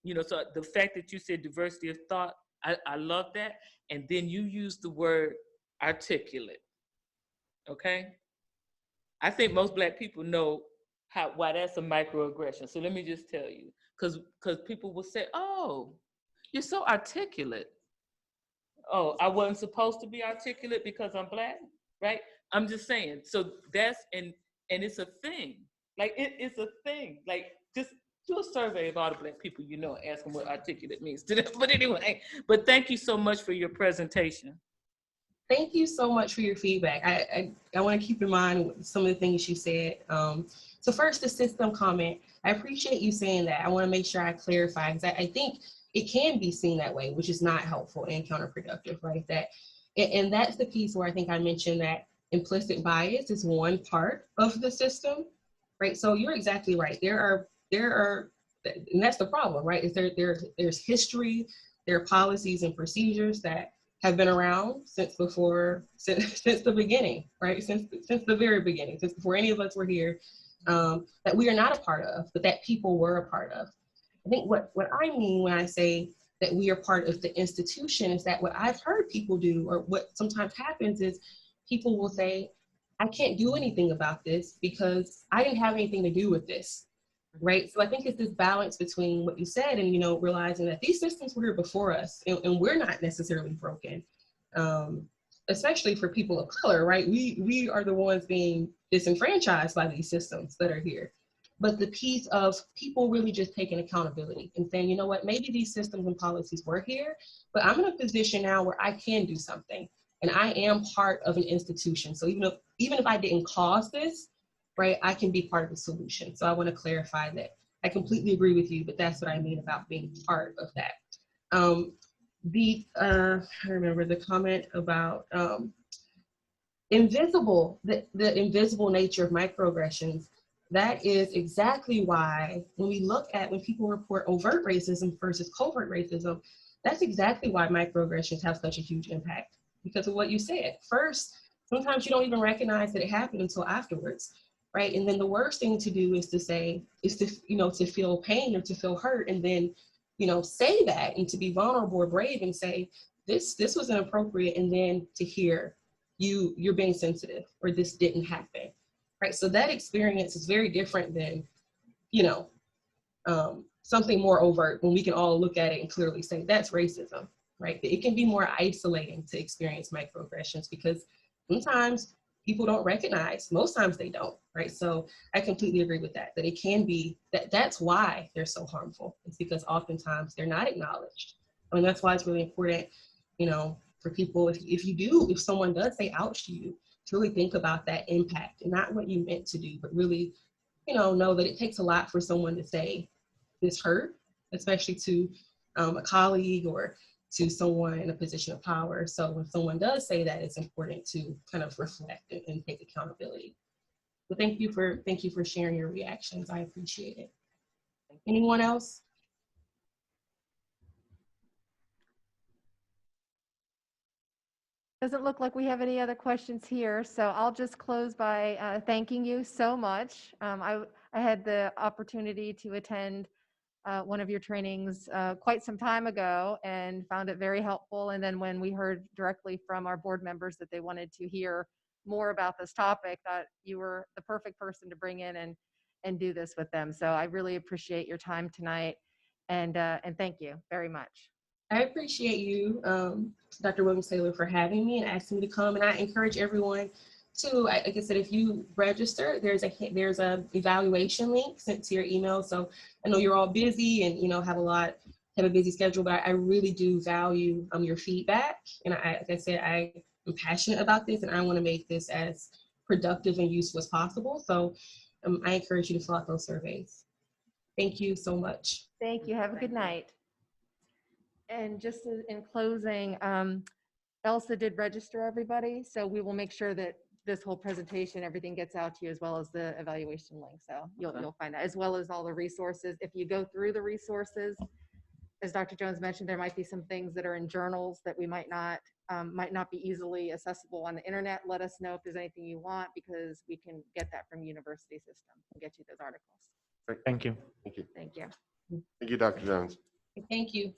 Speaker 6: you know, so the fact that you said diversity of thought, I love that. And then you use the word articulate, okay? I think most Black people know why that's a microaggression. So let me just tell you, because people will say, oh, you're so articulate. Oh, I wasn't supposed to be articulate because I'm Black, right? I'm just saying. So that's, and it's a thing. Like, it's a thing. Like, just do a survey of all the Black people you know, ask them what articulate means to them. But anyway, but thank you so much for your presentation.
Speaker 5: Thank you so much for your feedback. I want to keep in mind some of the things you said. So first, the system comment. I appreciate you saying that. I want to make sure I clarify, because I think it can be seen that way, which is not helpful and counterproductive, right? And that's the piece where I think I mentioned that implicit bias is one part of the system, right? So you're exactly right. There are, and that's the problem, right? Is there's history, there are policies and procedures that have been around since the beginning, right? Since the very beginning, since before any of us were here, that we are not a part of, but that people were a part of. I think what I mean when I say that we are part of the institution is that what I've heard people do, or what sometimes happens, is people will say, I can't do anything about this because I didn't have anything to do with this, right? So I think it's this balance between what you said and, you know, realizing that these systems were here before us, and we're not necessarily broken, especially for people of color, right? We are the ones being disenfranchised by these systems that are here. But the piece of people really just taking accountability and saying, you know what, maybe these systems and policies were here, but I'm in a position now where I can do something. And I am part of an institution. So even if I didn't cause this, right, I can be part of the solution. So I want to clarify that. I completely agree with you, but that's what I mean about being part of that. I remember the comment about invisible, the invisible nature of microaggressions. That is exactly why when people report overt racism versus covert racism, that's exactly why microaggressions have such a huge impact, because of what you said. First, sometimes you don't even recognize that it happened until afterwards, right? And then the worst thing to do is to feel pain or to feel hurt, and then, say that, and to be vulnerable or brave and say, this was inappropriate, and then to hear you're being sensitive, or this didn't happen, right? So that experience is very different than, something more overt, when we can all look at it and clearly say that's racism, right? It can be more isolating to experience microaggressions because sometimes people don't recognize, most times they don't, right? So I completely agree with that it can be, that's why they're so harmful. It's because oftentimes they're not acknowledged. I mean, that's why it's really important, for people, if someone does say ouch to you, to really think about that impact and not what you meant to do, but really, know that it takes a lot for someone to say this hurt, especially to a colleague or to someone in a position of power. So when someone does say that, it's important to kind of reflect and take accountability. So thank you for sharing your reactions. I appreciate it. Anyone else?
Speaker 4: Doesn't look like we have any other questions here, so I'll just close by thanking you so much. I had the opportunity to attend one of your trainings quite some time ago and found it very helpful. And then when we heard directly from our board members that they wanted to hear more about this topic, that you were the perfect person to bring in and do this with them. So I really appreciate your time tonight, and thank you very much.
Speaker 5: I appreciate you, Dr. Williams-Taylor, for having me and asking me to come. And I encourage everyone to, like I said, if you register, there's a evaluation link sent to your email. So I know you're all busy and have a busy schedule, but I really do value your feedback. And like I said, I am passionate about this, and I want to make this as productive and useful as possible. So I encourage you to fill out those surveys. Thank you so much.
Speaker 4: Thank you. Have a good night. And just in closing, Elsa did register everybody, so we will make sure that this whole presentation, everything gets out to you, as well as the evaluation link. So you'll find that, as well as all the resources. If you go through the resources, as Dr. Jones mentioned, there might be some things that are in journals that we might not be easily accessible on the internet. Let us know if there's anything you want, because we can get that from university system and get you those articles.
Speaker 1: Great.
Speaker 3: Thank you.
Speaker 1: Thank you.
Speaker 4: Thank you.
Speaker 1: Thank you, Dr. Jones.
Speaker 5: Thank you.